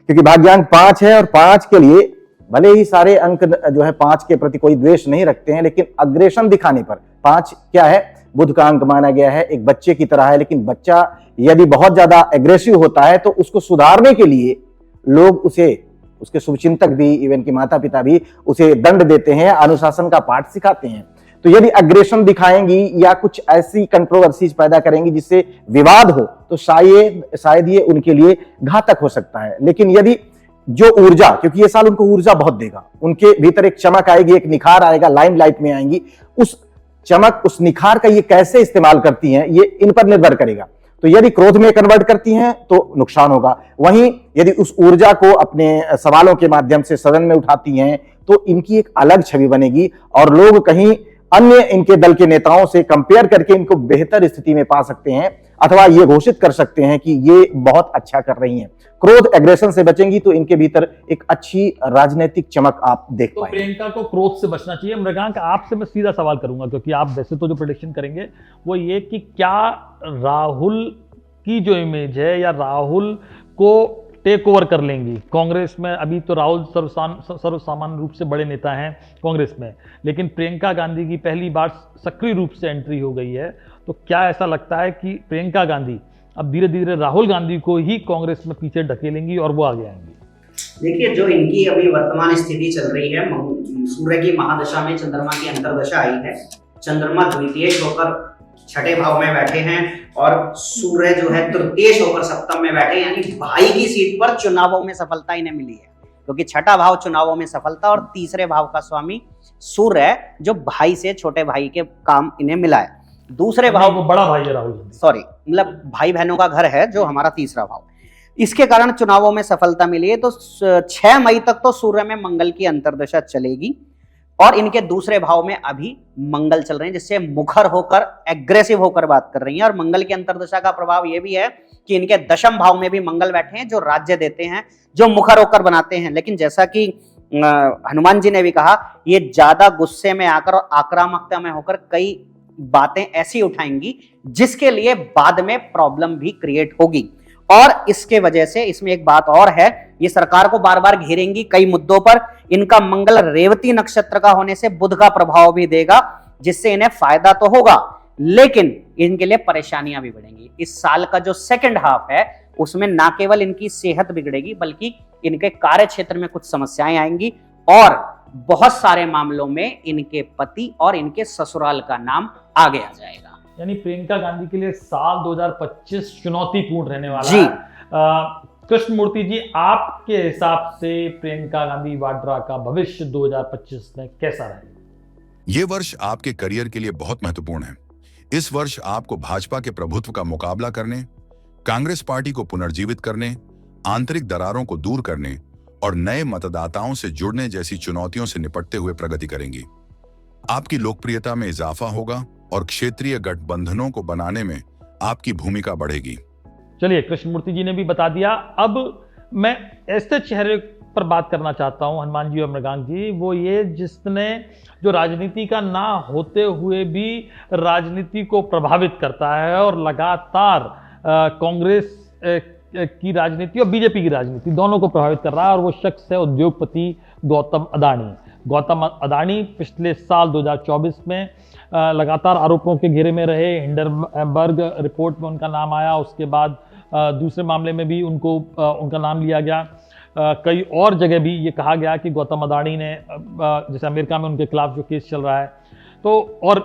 क्योंकि भाग्यांक 5 है और 5 के लिए भले ही सारे अंक जो है 5 के प्रति कोई द्वेष नहीं रखते हैं, लेकिन अग्रेशन दिखाने पर 5 क्या है, बुध का अंक माना गया है, एक बच्चे की तरह है। लेकिन बच्चा यदि बहुत ज्यादा एग्रेसिव होता है तो उसको सुधारने के लिए लोग उसके शुभचिंतक भी, इवन के माता पिता भी उसे दंड देते हैं, अनुशासन का पाठ सिखाते हैं। तो यदि अग्रेशन दिखाएंगी या कुछ ऐसी कंट्रोवर्सीज पैदा करेंगी जिससे विवाद हो तो शायद ये उनके लिए घातक हो सकता है। लेकिन यदि जो ऊर्जा, क्योंकि ये साल उनको ऊर्जा बहुत देगा, उनके भीतर एक चमक आएगी, एक निखार आएगा, लाइमलाइट में आएंगी, उस चमक, उस निखार का ये कैसे इस्तेमाल करती हैं ये इन पर निर्भर करेगा। तो यदि क्रोध में कन्वर्ट करती हैं तो नुकसान होगा, वहीं यदि उस ऊर्जा को अपने सवालों के माध्यम से सदन में उठाती हैं तो इनकी एक अलग छवि बनेगी और लोग कहीं अन्य इनके दल के नेताओं से कंपेयर करके इनको बेहतर स्थिति में पा सकते हैं, अथवा ये घोषित कर सकते हैं कि ये बहुत अच्छा कर रही हैं। क्रोध, एग्रेशन से बचेंगी तो इनके भीतर एक अच्छी राजनीतिक चमक आप देख तो पाएंगे। प्रियंका को क्रोध से बचना चाहिए। मृगांक, आपसे मैं सीधा सवाल करूंगा, क्योंकि आप वैसे तो जो प्रेडिक्शन करेंगे वो ये कि क्या राहुल की जो इमेज है या राहुल को टेक ओवर कर लेंगी कांग्रेस में? अभी तो राहुल सर्वसामान्य रूप से बड़े नेता हैं कांग्रेस में, लेकिन प्रियंका गांधी की पहली बार सक्रिय रूप से एंट्री हो गई है। तो क्या ऐसा लगता है कि प्रियंका गांधी अब धीरे धीरे राहुल गांधी को ही कांग्रेस में पीछे ढकेलेंगी और वो आगे आएंगी? देखिए, जो इनकी अभी वर्तमान स्थिति चल रही है, सूर्य की महादशा में चंद्रमा की अंतर्दशा आई है। चंद्रमा द्वितीय होकर छठे भाव में बैठे हैं और सूर्य जो है तृतीय होकर सप्तम में बैठे, यानी भाई की सीट पर चुनावों में सफलता इन्हें मिली है, क्योंकि छठा भाव चुनावों में सफलता और तीसरे भाव का स्वामी सूर्य जो भाई से छोटे भाई के काम इन्हें मिला है। दूसरे भाव, वो बड़ा भाई है राहुल गांधी, सॉरी, मतलब भाई बहनों का घर है जो हमारा तीसरा भाव, इसके कारण चुनावों में सफलता मिली है। तो 6 मई तक तो सूर्य में मंगल की अंतर्दशा चलेगी और इनके दूसरे भाव में अभी मंगल चल रहे हैं, जिससे मुखर होकर, एग्रेसिव होकर बात कर रही हैं। और मंगल की अंतर्दशा का प्रभाव यह भी है कि इनके दशम भाव में भी मंगल बैठे हैं, जो राज्य देते हैं, जो मुखर होकर बनाते हैं। लेकिन जैसा कि हनुमान जी ने भी कहा, ये ज्यादा गुस्से में आकर और आक्रामकता में होकर कई बातें ऐसी उठाएंगी जिसके लिए बाद में प्रॉब्लम भी क्रिएट होगी। और इसके वजह से इसमें एक बात और है, ये सरकार को बार बार घेरेंगी कई मुद्दों पर। इनका मंगल रेवती नक्षत्र का होने से बुध का प्रभाव भी देगा, जिससे इन्हें फायदा तो होगा लेकिन इनके लिए परेशानियां भी बढ़ेंगी। इस साल का जो सेकंड हाफ है उसमें ना केवल इनकी सेहत बिगड़ेगी बल्कि इनके कार्य क्षेत्र में कुछ समस्याएं आएंगी और बहुत सारे मामलों में इनके पति और इनके ससुराल का नाम आगे आ जाएगा। यानी प्रियंका गांधी के लिए साल 2025 चुनौतीपूर्ण रहने वाला जी। है। कृष्णमूर्ति जी, आपके हिसाब से प्रियंका गांधी वाड्रा का भविष्य 2025 में कैसा रहेगा? ये वर्ष आपके करियर के लिए बहुत महत्वपूर्ण है। इस वर्ष आपको भाजपा के प्रभुत्व का मुकाबला करने, कांग्रेस पार्टी को पुनर्जीवित करने, आंतरिक दरारों को दूर करने और नए मतदाताओं से जुड़ने जैसी चुनौतियों से निपटते हुए प्रगति करेंगी। आपकी लोकप्रियता में इजाफा होगा और क्षेत्रीय गठबंधनों को बनाने में आपकी भूमिका बढ़ेगी। चलिए, कृष्णमूर्ति जी ने भी बता दिया। अब मैं ऐसे चेहरे पर बात करना चाहता हूं, हनुमान जी और मृगांक जी, वो ये जिसने जो राजनीति का ना होते हुए भी राजनीति को प्रभावित करता है और लगातार कांग्रेस की राजनीति और बीजेपी की राजनीति दोनों को प्रभावित कर रहा है, और वो शख्स है उद्योगपति गौतम अडानी। गौतम अडानी पिछले साल 2024 में लगातार आरोपों के घेरे में रहे। हिंडनबर्ग रिपोर्ट में उनका नाम आया, उसके बाद दूसरे मामले में भी उनका नाम लिया गया। कई और जगह भी ये कहा गया कि गौतम अडानी ने, जैसे अमेरिका में उनके खिलाफ जो केस चल रहा है, तो और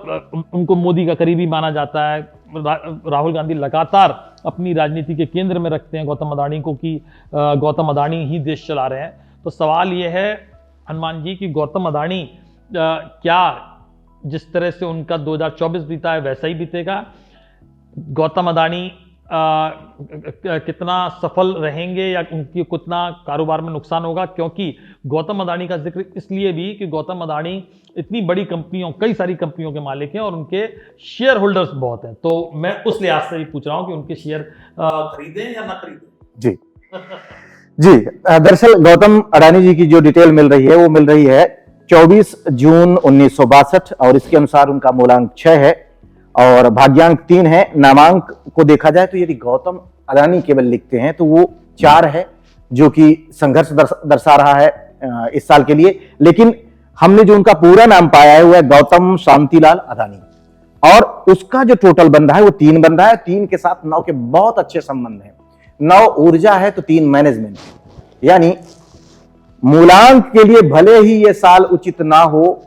उनको मोदी का करीबी माना जाता है। राहुल गांधी लगातार अपनी राजनीति के केंद्र में रखते हैं गौतम अडानी को कि गौतम अडानी ही देश चला रहे हैं। तो सवाल ये है हनुमान जी कि गौतम अडानी क्या जिस तरह से उनका 2024 बीता है वैसा ही बीतेगा? गौतम अडानी कितना सफल रहेंगे या उनकी कितना कारोबार में नुकसान होगा? क्योंकि गौतम अडानी का जिक्र इसलिए भी कि गौतम अडानी इतनी बड़ी कंपनियों, कई सारी कंपनियों के मालिक हैं और उनके शेयर होल्डर्स बहुत हैं। तो मैं उस लिहाज से ही पूछ रहा हूं कि उनके शेयर खरीदें या ना खरीदें। जी जी, दरअसल गौतम अडानी जी की जो डिटेल मिल रही है वो मिल रही है 24 जून 1962, और इसके अनुसार उनका मूलांक 6 है और भाग्यांक 3 है। नामांक को देखा जाए तो यदि गौतम अडानी केवल लिखते हैं तो वो 4 है, जो कि संघर्ष दर्शा रहा है इस साल के लिए। लेकिन हमने जो उनका पूरा नाम पाया है वो है गौतम शांतिलाल अडानी, और उसका जो टोटल बंदा है वो 3 बंदा है। 3 के साथ 9 के बहुत अच्छे संबंध हैं। 9 ऊर्जा है तो 3 मैनेजमेंट, यानी मूलांक के लिए भले ही ये साल उचित ना हो,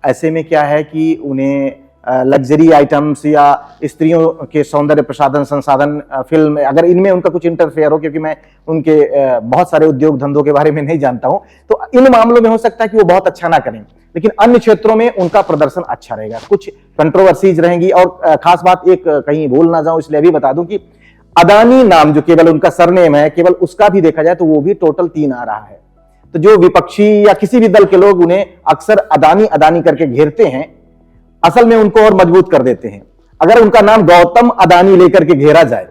ऐसे में क्या है कि उन्हें लग्जरी आइटम्स या स्त्रियों के सौंदर्य प्रसाधन संसाधन फिल्म, अगर इनमें उनका कुछ इंटरफेयर हो, क्योंकि मैं उनके बहुत सारे उद्योग धंधों के बारे में नहीं जानता हूं, तो इन मामलों में हो सकता है कि वो बहुत अच्छा ना करें, लेकिन अन्य क्षेत्रों में उनका प्रदर्शन अच्छा रहेगा। कुछ कंट्रोवर्सीज रहेंगी, और खास बात एक कहीं भूल ना जाऊं इसलिए अभी बता दूं कि अडानी नाम जो केवल उनका सरनेम है, केवल उसका भी देखा जाए तो वो भी टोटल 3 आ रहा है। तो जो विपक्षी या किसी भी दल के लोग उन्हें अक्सर अडानी अडानी करके घेरते हैं, असल में उनको और मजबूत कर देते हैं। अगर उनका नाम गौतम अडानी लेकर के घेरा जाए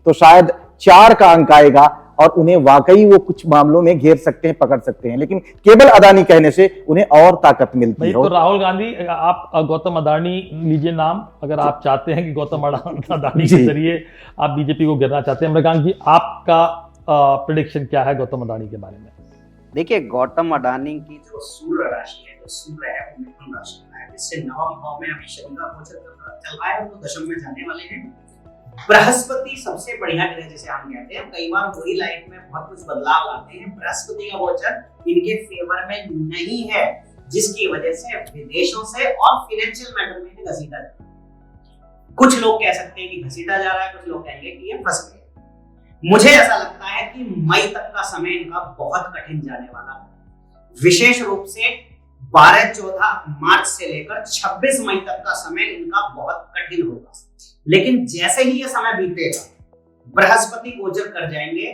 तो शायद 4 का अंक आएगा और उन्हें वाकई वो कुछ मामलों में घेर सकते हैं, पकड़ सकते हैं, लेकिन केवल अडानी कहने से उन्हें और ताकत मिलती है। तो राहुल गांधी, आप गौतम अडानी लीजिए नाम, अगर आप चाहते हैं कि गौतम अडानी के जरिए आप बीजेपी को घेरना चाहते हैं। मृगांक जी, आपका प्रेडिक्शन क्या है गौतम अडानी के बारे में? देखिए, गौतम अडानी की जो सूर्य राशि है, जो सूर्य है वो मिथुन राशि में है, जिससे नवम भाव में अभी शनि का गोचर चल रहा है, वो दशम में जाने वाले हैं। बृहस्पति सबसे बढ़िया ग्रह जिसे हम कहते हैं, कई बार वही लाइफ में बहुत कुछ बदलाव लाते हैं। बृहस्पति का गोचर इनके फेवर में नहीं है, जिसकी वजह से विदेशों से और फाइनेंशियल मैटर में घसीटा जा रहा है। कुछ लोग कह सकते हैं कि घसीटा जा रहा है, कुछ लोग कहेंगे कि ये फंस गए। मुझे ऐसा लगता है कि मई तक का समय इनका बहुत कठिन जाने वाला है। विशेष रूप से 12-14 मार्च से लेकर 26 मई तक का समय इनका बहुत कठिन होगा। लेकिन जैसे ही ये समय बीतेगा, बृहस्पति गोचर कर जाएंगे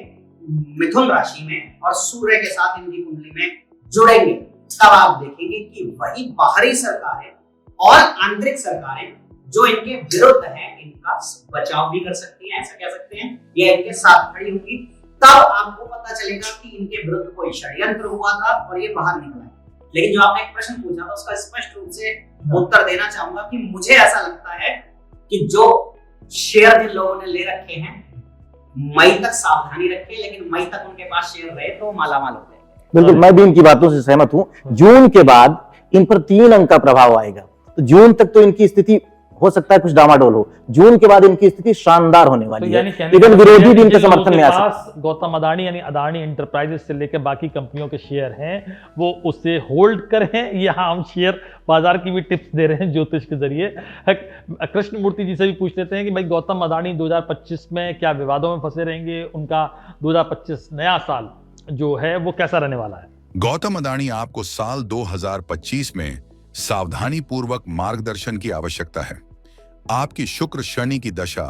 मिथुन राशि में और सूर्य के साथ इनकी कुंडली में जुड़ेंगे, तब आप देखेंगे कि वही बाहरी सरकारें और आंतरिक सरकारें जो इनके विरुद्ध हैं, इनका बचाव भी कर सकती हैं, ऐसा कह सकते हैं, या इनके साथ खड़ी होगी। तब आपको पता चलेगा कि इनके विरुद्ध कोई षड्यंत्र हुआ था और ये बाहर निकला है। लेकिन जो आपने एक प्रश्न पूछा था उसका स्पष्ट रूप से उत्तर देना चाहूंगा कि मुझे ऐसा लगता है कि जो शेयर जिन लोगों ने ले रखे हैं, मई तक सावधानी रखें, लेकिन मई तक उनके पास शेयर रहे तो मालामाल हो जाएंगे। बिल्कुल, मैं भी इनकी बातों से सहमत हूं। जून के बाद इन पर 3 अंक का प्रभाव आएगा, तो जून तक तो इनकी स्थिति हो सकता है कुछ डामाडोल हो, जून के बाद इनकी स्थिति शानदार होने वाली है। लेकिन विरोधी भी इनके समर्थन में आ सकते हैं। गौतम अडानी यानी अडानी एंटरप्राइजेस से लेकर बाकी कंपनियों के शेयर हैं, वो उसे होल्ड करें, या हम शेयर बाजार की भी टिप्स दे रहे हैं ज्योतिष के जरिए। कृष्णमूर्ति जी से भी पूछ लेते हैं कि भाई गौतम अडानी 2025 में क्या विवादों में फंसे रहेंगे? उनका 2025 नया साल जो है वो कैसा रहने वाला है? गौतम अडानी आपको साल 2025 में सावधानी पूर्वक मार्गदर्शन की आवश्यकता है। आपकी शुक्र शनि की दशा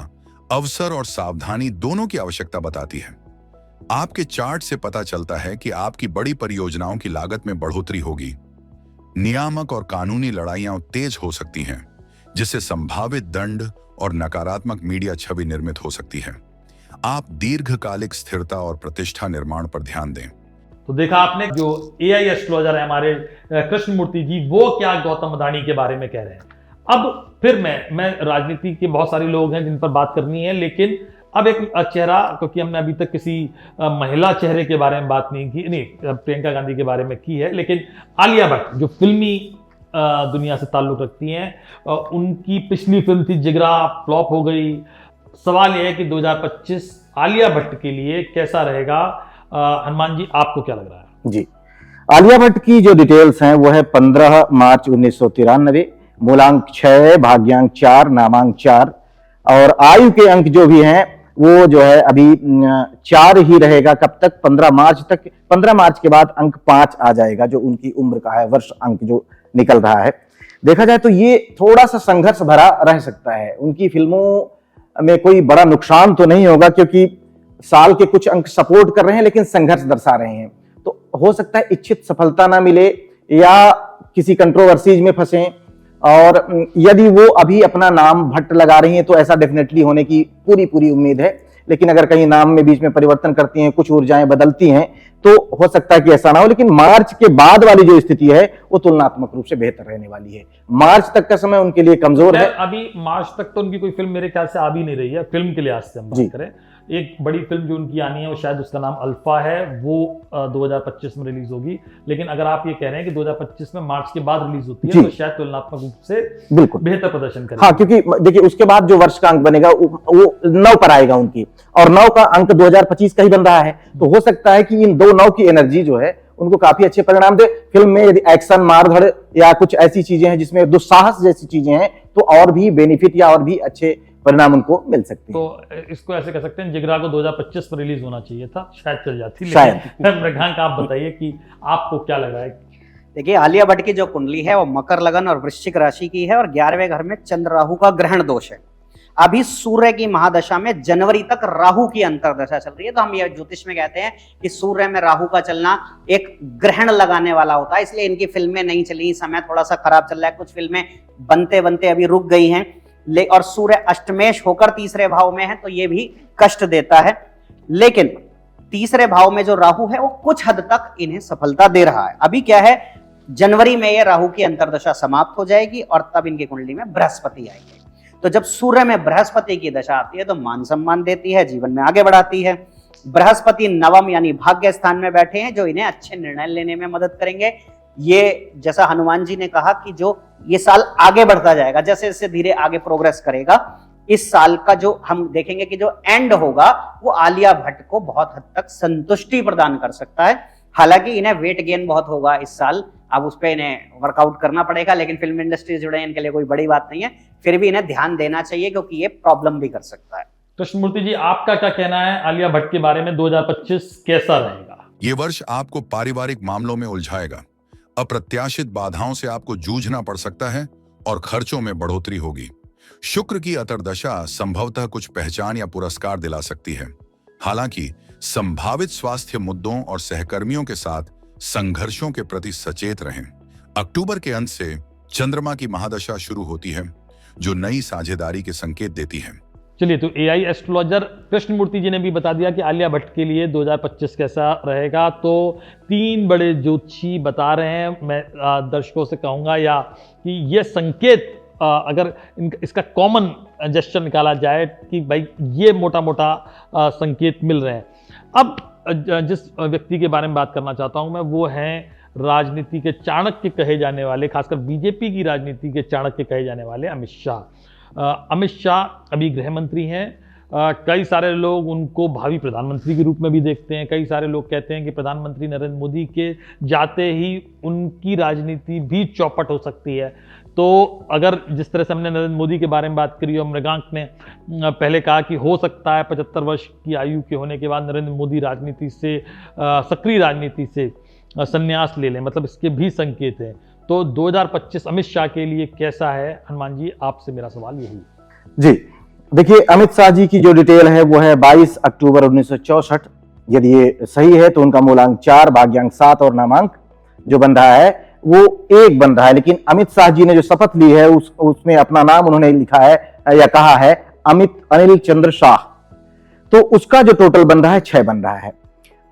अवसर और सावधानी दोनों की आवश्यकता बताती है। आपके चार्ट से पता चलता है कि आपकी बड़ी परियोजनाओं की लागत में बढ़ोतरी होगी। नियामक और कानूनी लड़ाइयां तेज हो सकती हैं, जिससे संभावित दंड और नकारात्मक मीडिया छवि निर्मित हो सकती है। आप दीर्घकालिक स्थिरता और प्रतिष्ठा निर्माण पर ध्यान दें। तो देखा आपने, जो एआई एस्ट्रोलॉजर है हमारे कृष्णमूर्ति जी, वो क्या गौतम अदानी के बारे में कह रहे हैं। अब फिर मैं राजनीति के बहुत सारे लोग हैं जिन पर बात करनी है, लेकिन अब एक चेहरा, क्योंकि हमने अभी तक किसी महिला चेहरे के बारे में बात नहीं की, नहीं प्रियंका गांधी के बारे में की है, लेकिन आलिया भट्ट जो फिल्मी दुनिया से ताल्लुक रखती हैं, उनकी पिछली फिल्म थी जिगरा, फ्लॉप हो गई। सवाल यह है कि 2025 आलिया भट्ट के लिए कैसा रहेगा। हनुमान जी, आपको क्या लग रहा है? जी, आलिया भट्ट की जो डिटेल्स हैं वो है 15 मार्च 1993, मूलांक 6, भाग्यांक 4, नामांक 4, और आयु के अंक जो भी हैं वो जो है अभी 4 ही रहेगा। कब तक? 15 मार्च तक। 15 मार्च के बाद अंक 5 आ जाएगा, जो उनकी उम्र का है, वर्ष अंक जो निकल रहा है। देखा जाए तो ये थोड़ा सा संघर्ष भरा रह सकता है। उनकी फिल्मों में कोई बड़ा नुकसान तो नहीं होगा, क्योंकि साल के कुछ अंक सपोर्ट कर रहे हैं, लेकिन संघर्ष दर्शा रहे हैं। तो हो सकता है इच्छित सफलता ना मिले या किसी कंट्रोवर्सीज में फंसे, और यदि वो अभी अपना नाम भट्ट लगा रही हैं तो ऐसा डेफिनेटली होने की पूरी उम्मीद है। लेकिन अगर कहीं नाम में बीच में परिवर्तन करती हैं, कुछ ऊर्जाएं बदलती हैं, तो हो सकता है कि ऐसा ना हो। लेकिन मार्च के बाद वाली जो स्थिति है वो तुलनात्मक रूप से बेहतर रहने वाली है। मार्च तक का समय उनके लिए कमजोर है। अभी मार्च तक तो उनकी कोई फिल्म मेरे ख्याल से आ भी नहीं रही है। फिल्म के लिहाज से हम बात करें, एक बड़ी फिल्म जो उनकी आनी है वो शायद उसका नाम अल्फा है, वो 2025 में रिलीज होगी। लेकिन अगर आप ये कह रहे हैं कि 2025 में मार्च के बाद रिलीज होती है, तो शायद तुलनात्मक रूप से बिल्कुल बेहतर प्रदर्शन करेगी। हाँ, क्योंकि देखिए उसके बाद जो वर्ष का अंक बनेगा वो 9 पर आएगा उनकी, और 9 का अंक 2025 का ही बन रहा है। तो हो सकता है कि इन 2 9 की एनर्जी जो है उनको काफी अच्छे परिणाम दे। फिल्म में यदि एक्शन, मारधड़ या कुछ ऐसी चीजें हैं जिसमें दुस्साहस जैसी चीजें हैं, तो और भी बेनिफिट या और भी अच्छे परिणाम उनको मिल सकते हैं। तो इसको ऐसे कह सकते हैं, जिगरा को 2025 में रिलीज होना चाहिए था, शायद चल जाती। शायद। मृगांक, आप बताइए कि आपको क्या लग रहा है? देखिए, आलिया भट्ट की जो कुंडली है वो मकर लगन और वृश्चिक राशि की है, और 11वें घर में चंद्र राहु का ग्रहण दोष है। अभी सूर्य की महादशा में जनवरी तक राहु की अंतरदशा चल रही है। तो हम ये ज्योतिष में कहते हैं कि सूर्य में राहु का चलना एक ग्रहण लगाने वाला होता है, इसलिए इनकी फिल्में नहीं चली, समय थोड़ा सा खराब चल रहा है, कुछ फिल्में बनते बनते अभी रुक गई हैं। और सूर्य अष्टमेश होकर तीसरे भाव में है, तो ये भी कष्ट देता है। लेकिन तीसरे भाव में जो राहु है वो कुछ हद तक इन्हें सफलता दे रहा है। अभी क्या है, जनवरी में ये राहु की अंतरदशा समाप्त हो जाएगी और तब इनकी कुंडली में बृहस्पति आएगी। तो जब सूर्य में बृहस्पति की दशा आती है तो मान सम्मान देती है, जीवन में आगे बढ़ाती है। बृहस्पति नवम यानी भाग्य स्थान में बैठे हैं, जो इन्हें अच्छे निर्णय लेने में मदद करेंगे। ये जैसा हनुमान जी ने कहा कि जो ये साल आगे बढ़ता जाएगा, जैसे जैसे धीरे आगे प्रोग्रेस करेगा, इस साल का जो हम देखेंगे कि जो एंड होगा वो आलिया भट्ट को बहुत हद तक संतुष्टि प्रदान कर सकता है। हालांकि इन्हें वेट गेन बहुत होगा इस साल, अब उस पर इन्हें वर्कआउट करना पड़ेगा, लेकिन फिल्म इंडस्ट्री जुड़े हैं, इनके लिए कोई बड़ी बात नहीं है। फिर भी इन्हें ध्यान देना चाहिए, क्योंकि ये प्रॉब्लम भी कर सकता है। कृष्णमूर्ति जी, आपका क्या कहना है आलिया भट्ट के बारे में? 2025 कैसा रहेगा? ये वर्ष आपको पारिवारिक मामलों में उलझाएगा। अप्रत्याशित बाधाओं से आपको जूझना पड़ सकता है और खर्चों में बढ़ोतरी होगी। शुक्र की अंतर्दशा संभवतः कुछ पहचान या पुरस्कार दिला सकती है। हालांकि संभावित स्वास्थ्य मुद्दों और सहकर्मियों के साथ संघर्षों के प्रति सचेत रहें। अक्टूबर के अंत से चंद्रमा की महादशा शुरू होती है, जो नई साझेदारी के संकेत देती है। चलिए, तो एआई एस्ट्रोलॉजर कृष्णमूर्ति जी ने भी बता दिया कि आलिया भट्ट के लिए 2025 कैसा रहेगा। तो 3 बड़े ज्योतिषी बता रहे हैं। मैं दर्शकों से कहूँगा या कि ये संकेत, अगर इसका कॉमन जेस्चर निकाला जाए कि भाई ये मोटा मोटा संकेत मिल रहे हैं। अब जिस व्यक्ति के बारे में बात करना चाहता हूँ मैं, वो हैं राजनीति के चाणक्य कहे जाने वाले, खासकर बीजेपी की राजनीति के चाणक्य कहे जाने वाले अमित शाह। अमित शाह अभी गृह मंत्री हैं। कई सारे लोग उनको भावी प्रधानमंत्री के रूप में भी देखते हैं। कई सारे लोग कहते हैं कि प्रधानमंत्री नरेंद्र मोदी के जाते ही उनकी राजनीति भी चौपट हो सकती है। तो अगर जिस तरह से हमने नरेंद्र मोदी के बारे में बात करी और मृगांक ने पहले कहा कि हो सकता है 75 वर्ष की आयु के होने के बाद नरेंद्र मोदी राजनीति से, सक्रिय राजनीति से संन्यास ले लें, मतलब इसके भी संकेत हैं। तो 2025 अमित शाह के लिए कैसा है? हनुमान जी, आपसे मेरा सवाल यही है। जी देखिए, अमित शाह जी की जो डिटेल है वो है 22 अक्टूबर 1964। यदि ये सही है तो उनका मूलांक 4, भाग्यांक 7 और नामांक जो बन रहा है वो 1 बन रहा है। लेकिन अमित शाह जी ने जो शपथ ली है उसमें अपना नाम उन्होंने लिखा है या कहा है अमित अनिल चंद्र शाह, तो उसका जो टोटल बन रहा है 6 बन रहा है।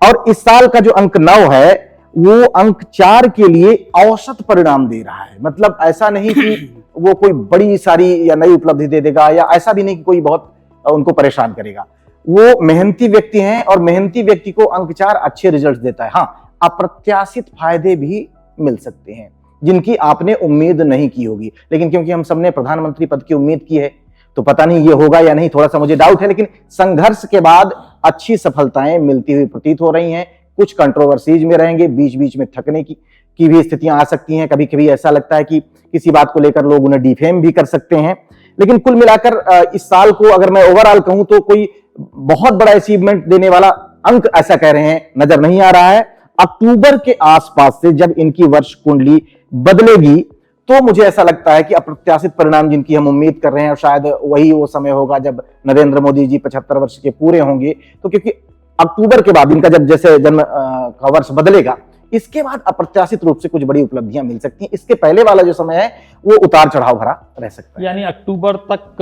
और इस साल का जो अंक 9 है वो अंक 4 के लिए औसत परिणाम दे रहा है। मतलब ऐसा नहीं कि वो कोई बड़ी सारी या नई उपलब्धि दे देगा, या ऐसा भी नहीं कि कोई बहुत उनको परेशान करेगा। वो मेहनती व्यक्ति हैं और मेहनती व्यक्ति को अंक 4 अच्छे रिजल्ट देता है। हाँ, अप्रत्याशित फायदे भी मिल सकते हैं जिनकी आपने उम्मीद नहीं की होगी, लेकिन क्योंकि हम सबने प्रधानमंत्री पद की उम्मीद की है तो पता नहीं ये होगा या नहीं, थोड़ा सा मुझे डाउट है। लेकिन संघर्ष के बाद अच्छी सफलताएं मिलती हुई प्रतीत हो रही हैं। कुछ कंट्रोवर्सीज में रहेंगे, बीच बीच में थकने की भी स्थितियां आ सकती हैं। कभी कभी ऐसा लगता है कि किसी बात को लेकर लोग उन्हें डिफेम भी कर सकते हैं। लेकिन कुल मिलाकर इस साल को अगर मैं ओवरऑल कहूं तो कोई बहुत बड़ा अचीवमेंट देने वाला अंक ऐसा कह रहे हैं नजर नहीं आ रहा है। अक्टूबर के आसपास से जब इनकी वर्ष कुंडली बदलेगी तो मुझे ऐसा लगता है कि अप्रत्याशित परिणाम जिनकी हम उम्मीद कर रहे हैं, और शायद वही वो समय होगा जब नरेंद्र मोदी जी 75 वर्ष के पूरे होंगे। तो क्योंकि अक्टूबर के बाद इनका जब जैसे जन्म का वर्ष बदलेगा, इसके बाद अप्रत्याशित रूप से कुछ बड़ी उपलब्धियां मिल सकती हैं। इसके पहले वाला जो समय है वो उतार चढ़ाव भरा रह सकता है। यानी अक्टूबर तक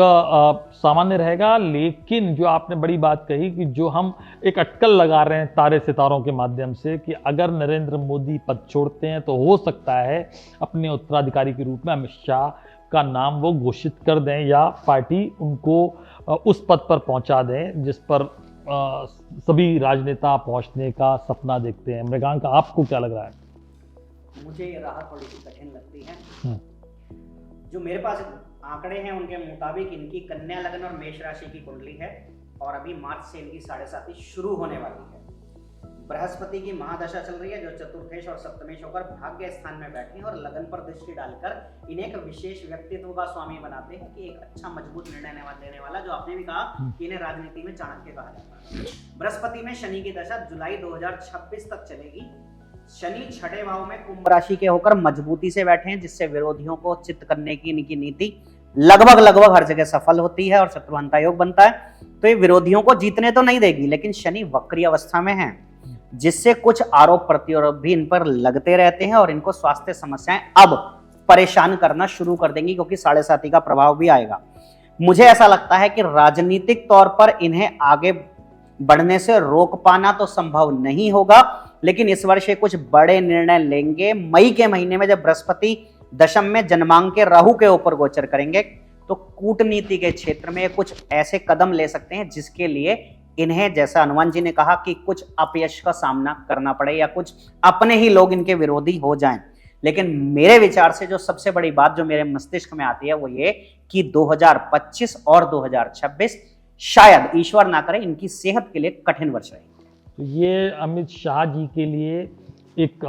सामान्य रहेगा। लेकिन जो आपने बड़ी बात कही कि जो हम एक अटकल लगा रहे हैं तारे सितारों के माध्यम से कि अगर नरेंद्र मोदी पद छोड़ते हैं तो हो सकता है अपने उत्तराधिकारी के रूप में अमित शाह का नाम वो घोषित कर दें या पार्टी उनको उस पद पर पहुंचा दें जिस पर सभी राजनेता पहुंचने का सपना देखते हैं। मृगांक, आपको क्या लग रहा है? मुझे ये राह थोड़ी सी कठिन लगती है। जो मेरे पास आंकड़े हैं उनके मुताबिक इनकी कन्या लग्न और मेष राशि की कुंडली है और अभी मार्च से इनकी 7.5 शुरू होने वाली है। बृहस्पति की महादशा चल रही है जो चतुर्थेश और सप्तमेश होकर भाग्य स्थान में बैठे हैं और लगन पर दृष्टि डालकर इन्हें एक विशेष व्यक्तित्व का स्वामी बनाते हैं कि एक अच्छा मजबूत निर्णय लेने वाला, जो आपने भी कहा कि इन्हें राजनीति में चाणक्य कहा जाता है। बृहस्पति में शनि की दशा जुलाई 2026 तक चलेगी। शनि 6ठे भाव में कुंभ राशि के होकर मजबूती से बैठे हैं, जिससे विरोधियों को चित्त करने की इनकी नीति लगभग हर जगह सफल होती है और शत्रुहंता योग बनता है। तो ये विरोधियों को जीतने तो नहीं देगी, लेकिन शनि वक्री अवस्था में है, जिससे कुछ आरोप प्रत्यारोप भी इन पर लगते रहते हैं और इनको स्वास्थ्य समस्याएं अब परेशान करना शुरू कर देंगी, क्योंकि 7.5 का प्रभाव भी आएगा। मुझे ऐसा लगता है कि राजनीतिक तौर पर इन्हें आगे बढ़ने से रोक पाना तो संभव नहीं होगा, लेकिन इस वर्ष ये कुछ बड़े निर्णय लेंगे। मई के महीने में जब बृहस्पति दशम में जन्मांक के राहु के ऊपर गोचर करेंगे तो कूटनीति के क्षेत्र में कुछ ऐसे कदम ले सकते हैं जिसके लिए इन्हें, जैसा हनुमान जी ने कहा, कि कुछ अपयश का सामना करना पड़े या कुछ अपने ही लोग इनके विरोधी हो जाएं। लेकिन मेरे विचार से जो सबसे बड़ी बात जो मेरे मस्तिष्क में आती है वो ये कि 2025 और 2026 शायद, ईश्वर ना करे, इनकी सेहत के लिए कठिन वर्ष रहेगा। तो ये अमित शाह जी के लिए एक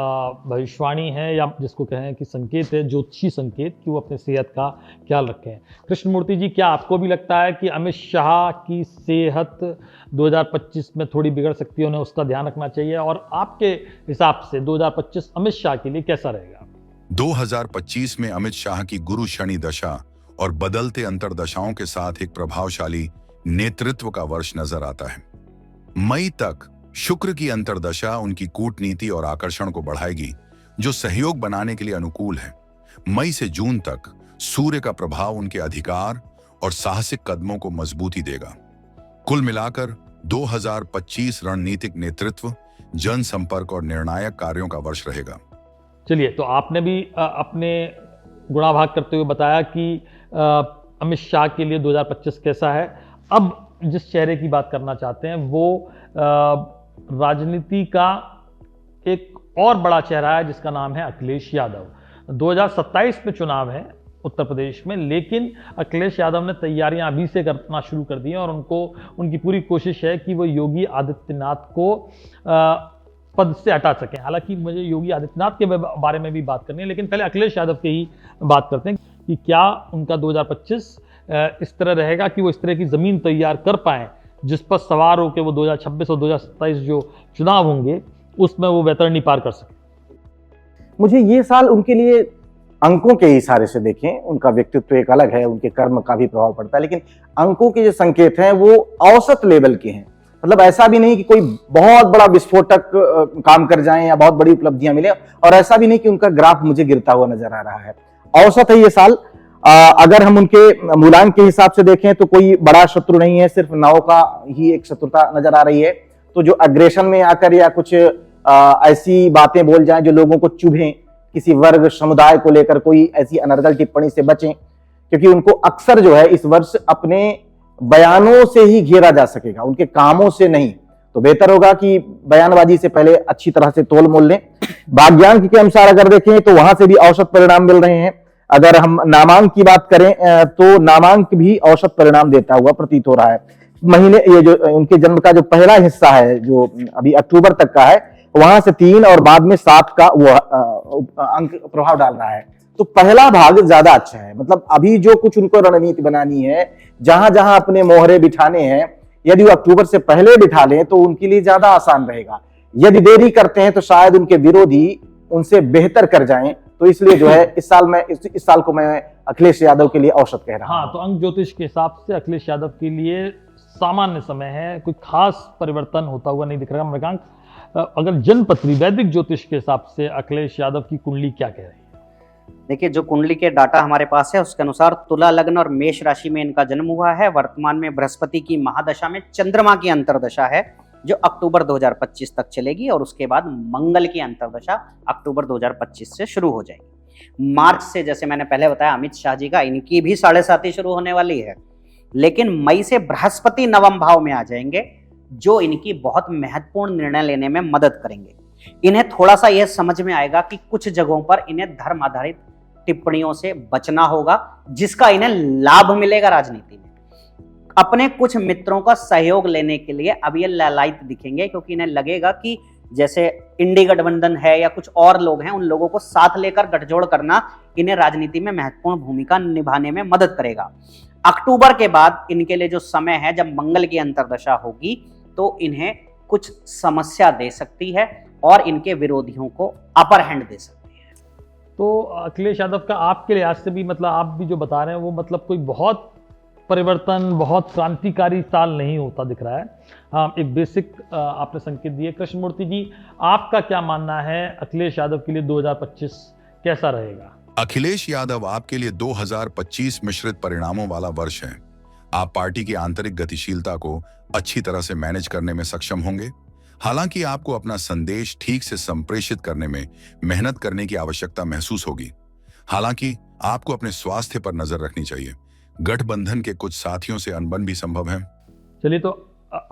भविष्यवाणी है या जिसको कहें कि संकेत है, ज्योतिषी संकेत, कि वो अपने सेहत का ख्याल रखें। कृष्णमूर्ति जी, क्या आपको भी लगता है कि अमित शाह की सेहत 2025 में थोड़ी बिगड़ सकती है, उन्हें उसका ध्यान रखना चाहिए? और आपके हिसाब से 2025 अमित शाह के लिए कैसा रहेगा? 2025 में अमित शाह की गुरु शनि दशा और बदलते अंतरदशाओं के साथ एक प्रभावशाली नेतृत्व का वर्ष नजर आता है। मई तक शुक्र की अंतरदशा उनकी कूटनीति और आकर्षण को बढ़ाएगी, जो सहयोग बनाने के लिए अनुकूल है। मई से जून तक सूर्य का प्रभाव उनके अधिकार और साहसिक कदमों को मजबूती देगा। कुल मिलाकर 2025 रणनीतिक नेतृत्व, जनसंपर्क और निर्णायक कार्यों का वर्ष रहेगा। चलिए, तो आपने भी अपने गुणाभाग करते हुए बताया कि अमित शाह के लिए 2025 कैसा है। अब जिस चेहरे की बात करना चाहते हैं वो राजनीति का एक और बड़ा चेहरा है जिसका नाम है अखिलेश यादव। 2027 में चुनाव है उत्तर प्रदेश में, लेकिन अखिलेश यादव ने तैयारियां अभी से करना शुरू कर दी हैं और उनकी पूरी कोशिश है कि वो योगी आदित्यनाथ को पद से हटा सकें। हालांकि मुझे योगी आदित्यनाथ के बारे में भी बात करनी है, लेकिन पहले अखिलेश यादव की ही बात करते हैं कि क्या उनका 2025 इस तरह रहेगा कि वो इस तरह की ज़मीन तैयार कर पाएँ जिस पर सवार होकर वो 2026 और 2027 जो चुनाव होंगे उसमें वो वैतरणी पार कर सकें। मुझे ये साल उनके लिए अंकों के इशारे से देखें, उनका व्यक्तित्व एक अलग है, उनके कर्म का भी प्रभाव पड़ता है, लेकिन अंकों के जो संकेत हैं वो औसत लेवल के हैं। मतलब ऐसा भी नहीं कि कोई बहुत बड़ा विस्फोटक काम कर जाएं या बहुत बड़ी उपलब्धियां मिले, और ऐसा भी नहीं कि उनका ग्राफ मुझे गिरता हुआ नजर आ रहा है। औसत है ये साल। अगर हम उनके मूलांक के हिसाब से देखें तो कोई बड़ा शत्रु नहीं है, सिर्फ 9 का ही एक शत्रुता नजर आ रही है। तो जो अग्रेशन में आकर या कुछ ऐसी बातें बोल जाएं जो लोगों को चुभें, किसी वर्ग समुदाय को लेकर कोई ऐसी अनर्गल टिप्पणी से बचें, क्योंकि उनको अक्सर जो है इस वर्ष अपने बयानों से ही घेरा जा सकेगा, उनके कामों से नहीं। तो बेहतर होगा कि बयानबाजी से पहले अच्छी तरह से तोल मोल लें। भाग्यांक के अनुसार अगर देखें तो वहां से भी औसत परिणाम मिल रहे हैं। अगर हम नामांक की बात करें तो नामांक भी औसत परिणाम देता हुआ प्रतीत हो रहा है। महीने ये जो उनके जन्म का जो पहला हिस्सा है जो अभी अक्टूबर तक का है, वहां से 3 और बाद में 7 का वो अंक प्रभाव डाल रहा है। तो पहला भाग ज्यादा अच्छा है। मतलब अभी जो कुछ उनको रणनीति बनानी है, जहां जहां अपने मोहरे बिठाने हैं, यदि वो अक्टूबर से पहले बिठा लें तो उनके लिए ज्यादा आसान रहेगा। यदि देरी करते हैं तो शायद उनके विरोधी उनसे बेहतर कर जाएं। तो इसलिए जो है इस साल को मैं अखिलेश यादव के लिए औसत कह रहा हूं। हाँ, तो अंक ज्योतिष के हिसाब से अखिलेश यादव के लिए सामान्य समय है, कोई खास परिवर्तन होता हुआ नहीं दिख रहा। मृगांक, अगर जन्मपत्री वैदिक ज्योतिष के हिसाब से अखिलेश यादव की कुंडली क्या कह रही है? देखिए, जो कुंडली के डाटा हमारे पास है उसके अनुसार तुला लग्न और मेष राशि में इनका जन्म हुआ है। वर्तमान में बृहस्पति की महादशा में चंद्रमा की अंतर्दशा है जो अक्टूबर 2025 तक चलेगी, और उसके बाद मंगल की अंतर्दशा अक्टूबर 2025 से शुरू हो जाएगी। मार्च से, जैसे मैंने पहले बताया, अमित शाह जी का इनकी भी 7.5 शुरू होने वाली है। लेकिन मई से बृहस्पति नवम भाव में आ जाएंगे जो इनकी बहुत महत्वपूर्ण निर्णय लेने में मदद करेंगे। इन्हें थोड़ा सा यह समझ में आएगा कि कुछ जगहों पर इन्हें धर्म आधारित टिप्पणियों से बचना होगा, जिसका इन्हें लाभ मिलेगा राजनीति में। अपने कुछ मित्रों का सहयोग लेने के लिए अब ये लालायित दिखेंगे, क्योंकि इन्हें लगेगा कि जैसे इंडी गठबंधन है या कुछ और लोग हैं, उन लोगों को साथ लेकर गठजोड़ करना इन्हें राजनीति में महत्वपूर्ण भूमिका निभाने में मदद करेगा। अक्टूबर के बाद इनके लिए जो समय है, जब मंगल की अंतर्दशा होगी, तो इन्हें कुछ समस्या दे सकती है और इनके विरोधियों को अपर हैंड दे सकती है। तो अखिलेश यादव का आपके लिहाज से भी, मतलब आप भी जो बता रहे हैं वो मतलब कोई बहुत परिवर्तन, बहुत क्रांतिकारी साल नहीं होता दिख रहा है। हाँ, एक बेसिक आपने संकेत दिए। कृष्णमूर्ति जी, आपका क्या मानना है अखिलेश यादव के लिए 2025 कैसा रहेगा? अखिलेश यादव आपके लिए 2025 मिश्रित परिणामों वाला वर्ष है। आप पार्टी की आंतरिक गतिशीलता को अच्छी तरह से मैनेज करने में सक्षम होंगे। हालांकि आपको अपना संदेश ठीक से संप्रेषित करने में मेहनत करने की आवश्यकता महसूस होगी। हालांकि आपको अपने स्वास्थ्य पर नजर रखनी चाहिए। गठबंधन के कुछ साथियों से अनबन भी संभव है। चलिए, तो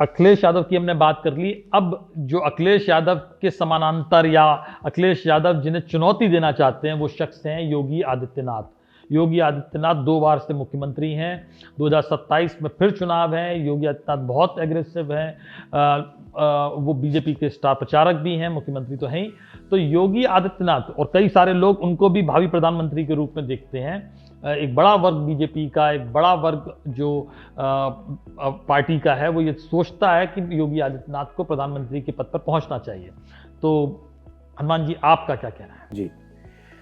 अखिलेश यादव की हमने बात कर ली। अब जो अखिलेश यादव के समानांतर या अखिलेश यादव जिन्हें चुनौती देना चाहते हैं वो शख्स हैं योगी आदित्यनाथ। योगी आदित्यनाथ 2 बार से मुख्यमंत्री हैं। 2027 में फिर चुनाव है। योगी आदित्यनाथ बहुत एग्रेसिव हैं। वो बीजेपी के स्टार प्रचारक भी हैं, मुख्यमंत्री तो हैं ही। तो योगी आदित्यनाथ और कई सारे लोग उनको भी भावी प्रधानमंत्री के रूप में देखते हैं। एक बड़ा वर्ग बीजेपी का, एक बड़ा वर्ग जो पार्टी का है, वो ये सोचता है कि योगी आदित्यनाथ को प्रधानमंत्री के पद पर पहुंचना चाहिए। तो हनुमान जी, आपका क्या कहना है? जी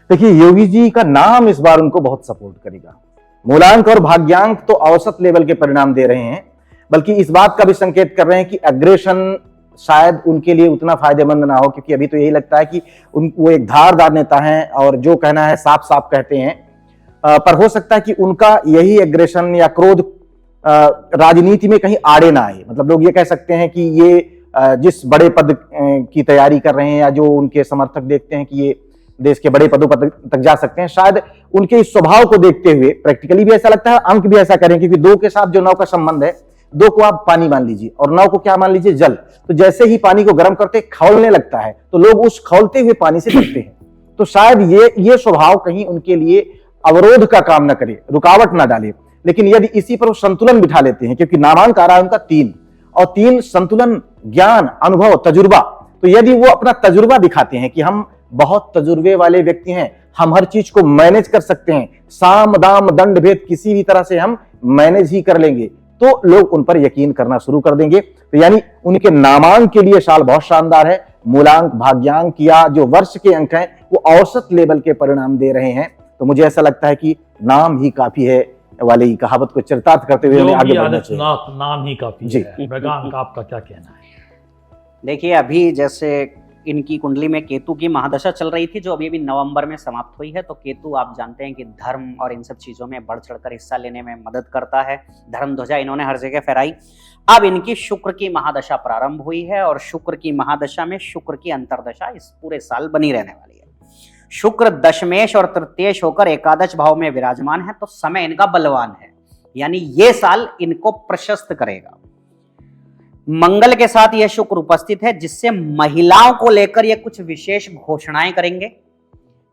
देखिए, योगी जी का नाम इस बार उनको बहुत सपोर्ट करेगा। मूलांक और भाग्यांक तो औसत लेवल के परिणाम दे रहे हैं, बल्कि इस बात का भी संकेत कर रहे हैं कि अग्रेशन शायद उनके लिए उतना फायदेमंद ना हो, क्योंकि अभी तो यही लगता है कि वो एक धारदार नेता हैं और जो कहना है साफ साफ कहते हैं। पर हो सकता है कि उनका यही एग्रेशन या क्रोध राजनीति में कहीं आड़े ना आए। मतलब लोग ये कह सकते हैं कि ये जिस बड़े पद की तैयारी कर रहे हैं या जो उनके समर्थक देखते हैं कि ये देश के बड़े पदों पर तक जा सकते हैं, शायद उनके इस स्वभाव को देखते हुए प्रैक्टिकली भी ऐसा लगता है, अंक भी ऐसा करें, क्योंकि 2 के साथ जो 9 का संबंध है, 2 को आप पानी मान लीजिए और 9 को क्या मान लीजिए, जल। तो जैसे ही पानी को गर्म करते खौलने लगता है तो लोग उस खौलते हुए पानी से डरते हैं। तो शायद ये स्वभाव कहीं उनके लिए अवरोध का काम ना करे, रुकावट ना डाले। लेकिन यदि इसी पर वो संतुलन बिठा लेते हैं, क्योंकि नामांक आ रहा है उनका 3 और 3 संतुलन, ज्ञान, अनुभव, तजुर्बा। तो यदि वो अपना तजुर्बा दिखाते हैं कि हम बहुत तजुर्बे वाले व्यक्ति हैं, हम हर चीज को मैनेज कर सकते हैं, साम दाम दंड भेद किसी भी तरह से हम मैनेज ही कर लेंगे, तो लोग उन पर यकीन करना शुरू कर देंगे। तो यानी उनके नामांक के लिए साल बहुत शानदार है। मूलांक, भाग्यांक या जो वर्ष के अंक हैं वो औसत लेवल के परिणाम दे रहे हैं। तो मुझे ऐसा लगता है कि नाम ही काफी है वाली कहावत को चरितार्थ करते हुए हमें आगे योगी बढ़ना चाहिए। आदित्यनाथ नाम ही काफी जी। है। मृगांक, आपका क्या कहना है? देखिए, अभी जैसे इनकी कुंडली में केतु की महादशा चल रही थी, जो अभी नवंबर में समाप्त हुई है। तो केतु आप जानते हैं कि धर्म और इन सब चीजों में बढ़ चढ़कर हिस्सा लेने में मदद करता है। धर्म ध्वजा इन्होंने हर जगह फहराई। अब इनकी शुक्र की महादशा प्रारंभ हुई है और शुक्र की महादशा में शुक्र की अंतर्दशा इस पूरे साल बनी रहने वाली है। शुक्र दशमेश और तृतीयेश होकर एकादश भाव में विराजमान है, तो समय इनका बलवान है, यानी ये साल इनको प्रशस्त करेगा। मंगल के साथ यह शुक्र उपस्थित है, जिससे महिलाओं को लेकर ये कुछ विशेष घोषणाएं करेंगे।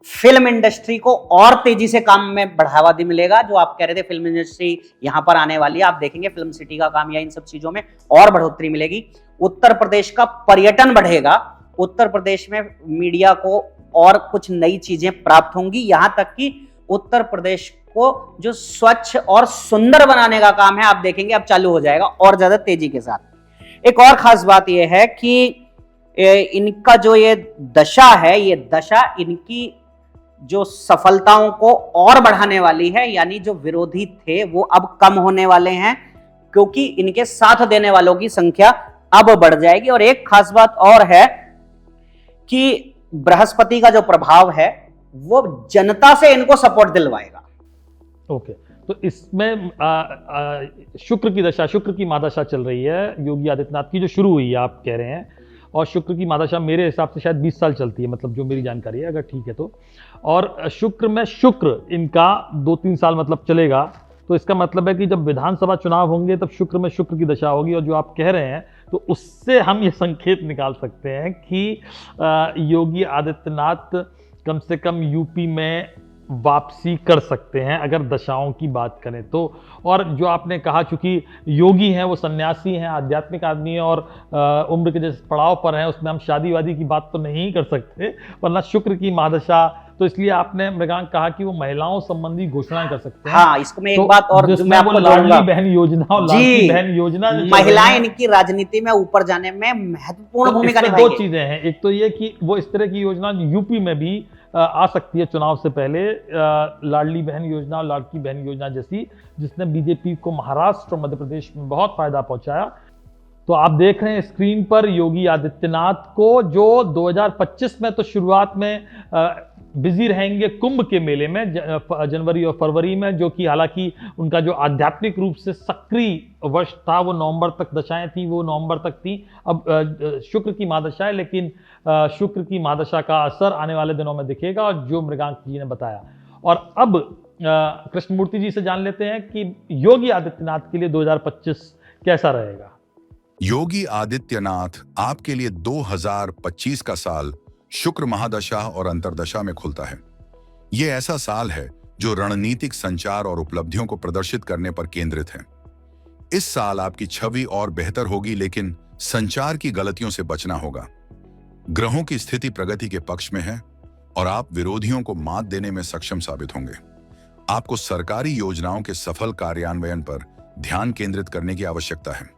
फिल्म इंडस्ट्री को और तेजी से काम में बढ़ावा मिलेगा। जो आप कह रहे थे फिल्म इंडस्ट्री यहां पर आने वाली है, आप देखेंगे फिल्म सिटी का काम या इन सब चीजों में और बढ़ोतरी मिलेगी। उत्तर प्रदेश का पर्यटन बढ़ेगा। उत्तर प्रदेश में मीडिया को और कुछ नई चीजें प्राप्त होंगी। यहां तक कि उत्तर प्रदेश को जो स्वच्छ और सुंदर बनाने का काम है, आप देखेंगे अब चालू हो जाएगा और ज्यादा तेजी के साथ। एक और खास बात यह है कि इनका जो ये दशा है, ये दशा इनकी जो सफलताओं को और बढ़ाने वाली है, यानी जो विरोधी थे वो अब कम होने वाले हैं, क्योंकि इनके साथ देने वालों की संख्या अब बढ़ जाएगी। और एक खास बात और है कि बृहस्पति का जो प्रभाव है वो जनता से इनको सपोर्ट दिलवाएगा। ओके, तो इसमें शुक्र की दशा, शुक्र की महादशा चल रही है योगी आदित्यनाथ की, जो शुरू हुई है आप कह रहे हैं, और शुक्र की महादशा मेरे हिसाब से शायद 20 साल चलती है, मतलब जो मेरी जानकारी है, अगर ठीक है तो। और शुक्र में शुक्र इनका 2-3 साल मतलब चलेगा, तो इसका मतलब है कि जब विधानसभा चुनाव होंगे तब शुक्र में शुक्र की दशा होगी। और जो आप कह रहे हैं तो उससे हम ये संकेत निकाल सकते हैं कि योगी आदित्यनाथ कम से कम यूपी में वापसी कर सकते हैं, अगर दशाओं की बात करें तो। और जो आपने कहा, चूंकि योगी हैं, वो सन्यासी हैं, आध्यात्मिक आदमी हैं, और उम्र के जिस पड़ाव पर हैं उसमें हम शादी वादी की बात तो नहीं कर सकते, वरना शुक्र की महादशा, तो इसलिए आपने मृगांक कहा कि वो महिलाओं संबंधी घोषणाएं कर सकते हैं। हाँ, इसको मैं एक बात और मैं आपको लाडली बहन योजना और लाडली बहन योजना, महिलाएं इनकी राजनीति में ऊपर जाने में महत्वपूर्ण भूमिका निभाएंगी। दो चीजें हैं, एक तो ये कि वो इस तरह की योजना यूपी में भी आ सकती है चुनाव से पहले, लाडली बहन योजना और लाडकी बहन योजना जैसी, जिसने बीजेपी को महाराष्ट्र और मध्य प्रदेश में बहुत फायदा पहुंचाया। तो आप देख रहे हैं स्क्रीन पर योगी आदित्यनाथ को, जो 2025 में तो शुरुआत में बिजी रहेंगे कुंभ के मेले में जनवरी और फरवरी में, जो कि हालांकि उनका जो आध्यात्मिक रूप से सक्रिय वर्ष था वो नवंबर तक, दशाएं थी वो नवंबर तक थी। अब शुक्र की महादशा है, लेकिन शुक्र की महादशा का असर आने वाले दिनों में दिखेगा, और जो मृगांक जी ने बताया। और अब कृष्णमूर्ति जी से जान लेते हैं कि योगी आदित्यनाथ के लिए 2025 कैसा रहेगा। योगी आदित्यनाथ आपके लिए 2025 का साल शुक्र महादशा और अंतर्दशा में खुलता है। यह ऐसा साल है जो रणनीतिक संचार और उपलब्धियों को प्रदर्शित करने पर केंद्रित है। इस साल आपकी छवि और बेहतर होगी, लेकिन संचार की गलतियों से बचना होगा। ग्रहों की स्थिति प्रगति के पक्ष में है और आप विरोधियों को मात देने में सक्षम साबित होंगे। आपको सरकारी योजनाओं के सफल कार्यान्वयन पर ध्यान केंद्रित करने की आवश्यकता है।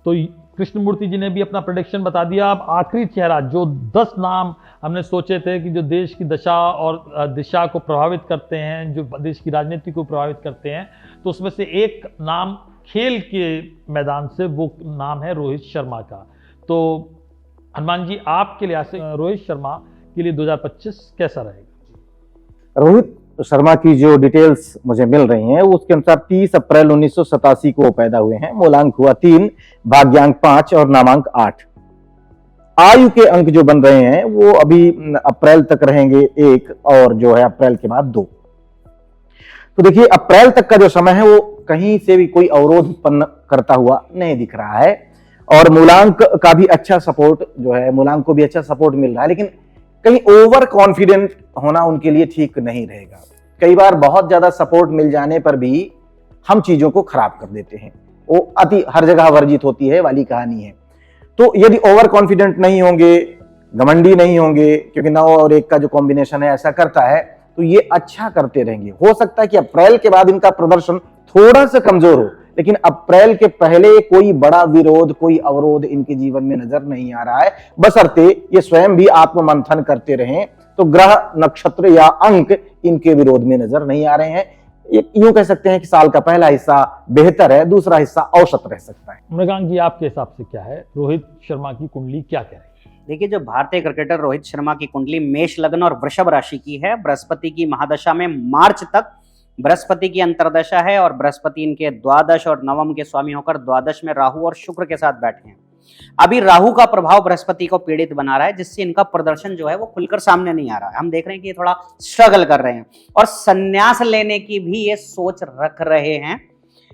तो कृष्णमूर्ति जी ने भी अपना प्रेडिक्शन बता दिया। अब आखिरी चेहरा, जो 10 नाम हमने सोचे थे कि जो देश की दशा और दिशा को प्रभावित करते हैं, जो देश की राजनीति को प्रभावित करते हैं, तो उसमें से एक नाम खेल के मैदान से, वो नाम है रोहित शर्मा का। तो हनुमान जी, आपके लिहाज से रोहित शर्मा के लिए 2025 कैसा रहेगा? रोहित शर्मा की जो डिटेल्स मुझे मिल रही हैं उसके अनुसार 30 अप्रैल 1987 को वो पैदा हुए हैं। मूलांक हुआ 3, भाग्यांक 5 और नामांक 8। आयु के अंक जो बन रहे हैं वो अभी अप्रैल तक रहेंगे 1, और जो है अप्रैल के बाद 2। तो देखिए, अप्रैल तक का जो समय है वो कहीं से भी कोई अवरोध उत्पन्न करता हुआ नहीं दिख रहा है, और मूलांक का भी अच्छा सपोर्ट जो है, मूलांक को भी अच्छा सपोर्ट मिल रहा है, लेकिन कहीं ओवर कॉन्फिडेंट होना उनके लिए ठीक नहीं रहेगा। कई बार बहुत ज्यादा सपोर्ट मिल जाने पर भी हम चीजों को खराब कर देते हैं, वो अति हर जगह वर्जित होती है वाली कहानी है। तो यदि ओवर कॉन्फिडेंट नहीं होंगे, घमंडी नहीं होंगे, क्योंकि 9 और 1 का जो कॉम्बिनेशन है ऐसा करता है, तो ये अच्छा करते रहेंगे। हो सकता है कि अप्रैल के बाद इनका प्रदर्शन थोड़ा सा कमजोर हो, लेकिन अप्रैल के पहले कोई बड़ा विरोध, कोई अवरोध इनके जीवन में नजर नहीं आ रहा है, बशर्ते ये स्वयं भी आत्ममंथन करते रहें। तो ग्रह, नक्षत्र या अंक इनके विरोध में नजर नहीं आ रहे हैं। यूं कह सकते हैं कि साल का पहला हिस्सा बेहतर है, दूसरा हिस्सा औसत रह सकता है। मृगांक जी, आपके हिसाब से क्या है, रोहित शर्मा की कुंडली क्या कह रही है? देखिए, जो भारतीय क्रिकेटर रोहित शर्मा की कुंडली मेष लग्न और वृषभ राशि की है। बृहस्पति की महादशा में मार्च तक बृहस्पति की अंतरदशा है और बृहस्पति इनके द्वादश और नवम के स्वामी होकर द्वादश में राहु और शुक्र के साथ बैठे हैं। अभी राहु का प्रभाव बृहस्पति को पीड़ित बना रहा है, जिससे इनका प्रदर्शन जो है वो खुलकर सामने नहीं आ रहा है। हम देख रहे हैं कि ये थोड़ा स्ट्रगल कर रहे हैं और संन्यास लेने की भी ये सोच रख रहे हैं।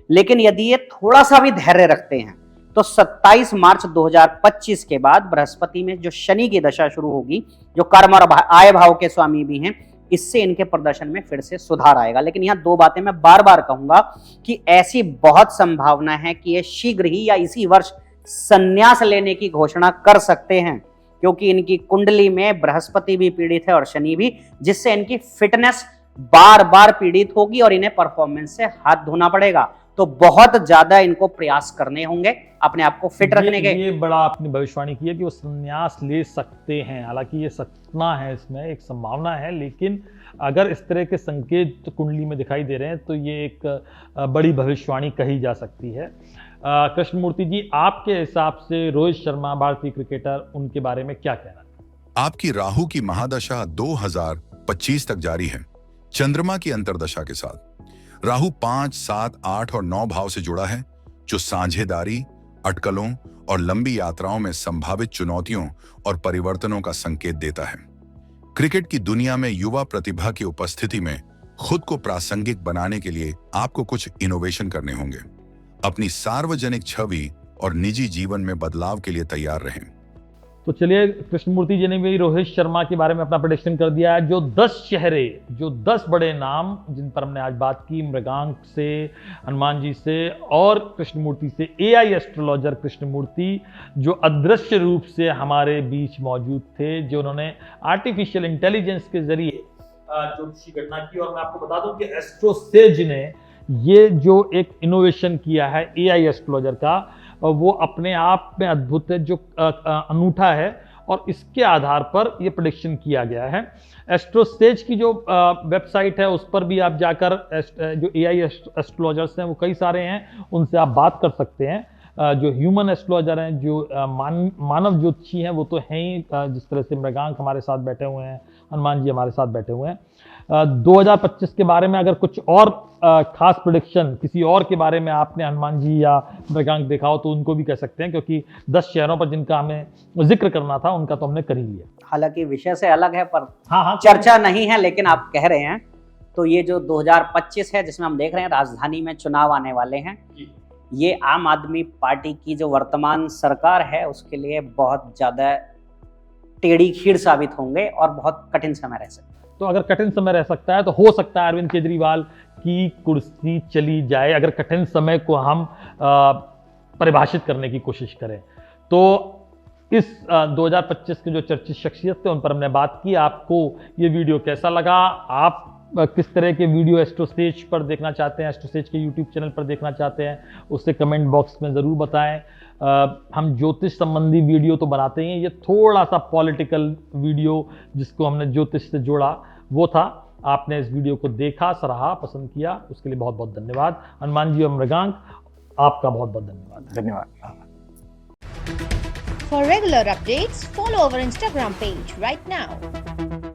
लेकिन यदि ये थोड़ा सा भी धैर्य रखते हैं तो 27 मार्च 2025 के बाद बृहस्पति में जो शनि की दशा शुरू होगी, जो कर्म और आय भाव के स्वामी भी हैं, इससे इनके प्रदर्शन में फिर से सुधार आएगा। लेकिन यहाँ दो बातें मैं बार बार कहूंगा कि ऐसी बहुत संभावना है कि ये शीघ्र ही या इसी वर्ष संन्यास लेने की घोषणा कर सकते हैं, क्योंकि इनकी कुंडली में बृहस्पति भी पीड़ित है और शनि भी, जिससे इनकी फिटनेस बार बार पीड़ित होगी और इन्हें परफॉर्मेंस से हाथ धोना पड़ेगा। तो बहुत ज्यादा इनको प्रयास करने होंगे अपने आप को फिट रखने के। ये बड़ा आपने भविष्यवाणी की है कि वो संन्यास ले सकते हैं। हालांकि ये सपना है, इसमें एक संभावना है, लेकिन अगर इस तरह के संकेत कुंडली में दिखाई दे रहे हैं तो ये एक बड़ी भविष्यवाणी कही जा सकती है। कृष्णमूर्ति जी, आपके हिसाब से रोहित शर्मा भारतीय क्रिकेटर, उनके बारे में क्या कहना है? आपकी राहु की महादशा 2025 तक जारी है, चंद्रमा की अंतरदशा के साथ। राहु 5, 7, 8 और 9 भाव से जुड़ा है, जो साझेदारी, अटकलों और लंबी यात्राओं में संभावित चुनौतियों और परिवर्तनों का संकेत देता है। क्रिकेट की दुनिया में युवा प्रतिभा की उपस्थिति में खुद को प्रासंगिक बनाने के लिए आपको कुछ इनोवेशन करने होंगे। अपनी सार्वजनिक छवि और निजी जीवन में बदलाव के लिए तैयार रहें। तो चलिए, कृष्णमूर्ति जी ने भी रोहित शर्मा के बारे में अपना प्रेडिक्शन कर दिया है। जो 10 चेहरे, जो 10 बड़े नाम जिन पर हमने आज बात की, मृगांक से, हनुमान जी से और कृष्णमूर्ति से, एआई एस्ट्रोलॉजर कृष्णमूर्ति, जो अदृश्य रूप से हमारे बीच मौजूद थे, जो उन्होंने आर्टिफिशियल इंटेलिजेंस के जरिए ज्योतिषी गणना की। और मैं आपको बता दूं कि एस्ट्रोसेज ने ये जो एक इनोवेशन किया है एआई एस्ट्रोलॉजर का, वो अपने आप में अद्भुत है, जो अनूठा है, और इसके आधार पर ये प्रेडिक्शन किया गया है। एस्ट्रोसेज की जो वेबसाइट है उस पर भी आप जाकर जो एआई एस्ट्रोलॉजर्स हैं वो कई सारे हैं, उनसे आप बात कर सकते हैं। जो ह्यूमन एस्ट्रोलॉजर हैं, जो मानव ज्योतिषी हैं, वो तो हैं ही, जिस तरह से मृगांक हमारे साथ बैठे हुए हैं, हनुमान जी हमारे साथ बैठे हुए हैं। 2025 के बारे में अगर कुछ और खास प्रेडिक्शन किसी और के बारे में आपने हनुमान जी या मृगांक देखा हो तो उनको भी कह सकते हैं, क्योंकि 10 शहरों पर जिनका हमें जिक्र करना था उनका तो हमने कर ही लिया। हालांकि विषय से अलग है, पर हाँ, चर्चा नहीं है, लेकिन आप कह रहे हैं तो ये जो 2025 है, जिसमें हम देख रहे हैं राजधानी में चुनाव आने वाले हैं, ये आम आदमी पार्टी की जो वर्तमान सरकार है उसके लिए बहुत ज्यादा टेढ़ी खीर साबित होंगे और बहुत कठिन समय रह सकता है। तो अगर कठिन समय रह सकता है तो हो सकता है अरविंद केजरीवाल की कुर्सी चली जाए, अगर कठिन समय को हम परिभाषित करने की कोशिश करें। तो इस 2025 के जो चर्चित शख्सियत थे उन पर हमने बात की। आपको ये वीडियो कैसा लगा? आप किस तरह के वीडियो एस्ट्रोसेज पर देखना चाहते हैं, एस्ट्रोसेज के यूट्यूब चैनल पर देखना चाहते हैं, उससे कमेंट बॉक्स में ज़रूर बताएं। हम ज्योतिष संबंधी वीडियो तो बनाते हैं, ये थोड़ा सा पॉलिटिकल वीडियो जिसको हमने ज्योतिष से जोड़ा वो था। आपने इस वीडियो को देखा, सराहा, पसंद किया, उसके लिए बहुत बहुत धन्यवाद। हनुमान जी और मृगांक, आपका बहुत बहुत धन्यवाद। धन्यवाद। For regular updates, follow our Instagram page right now.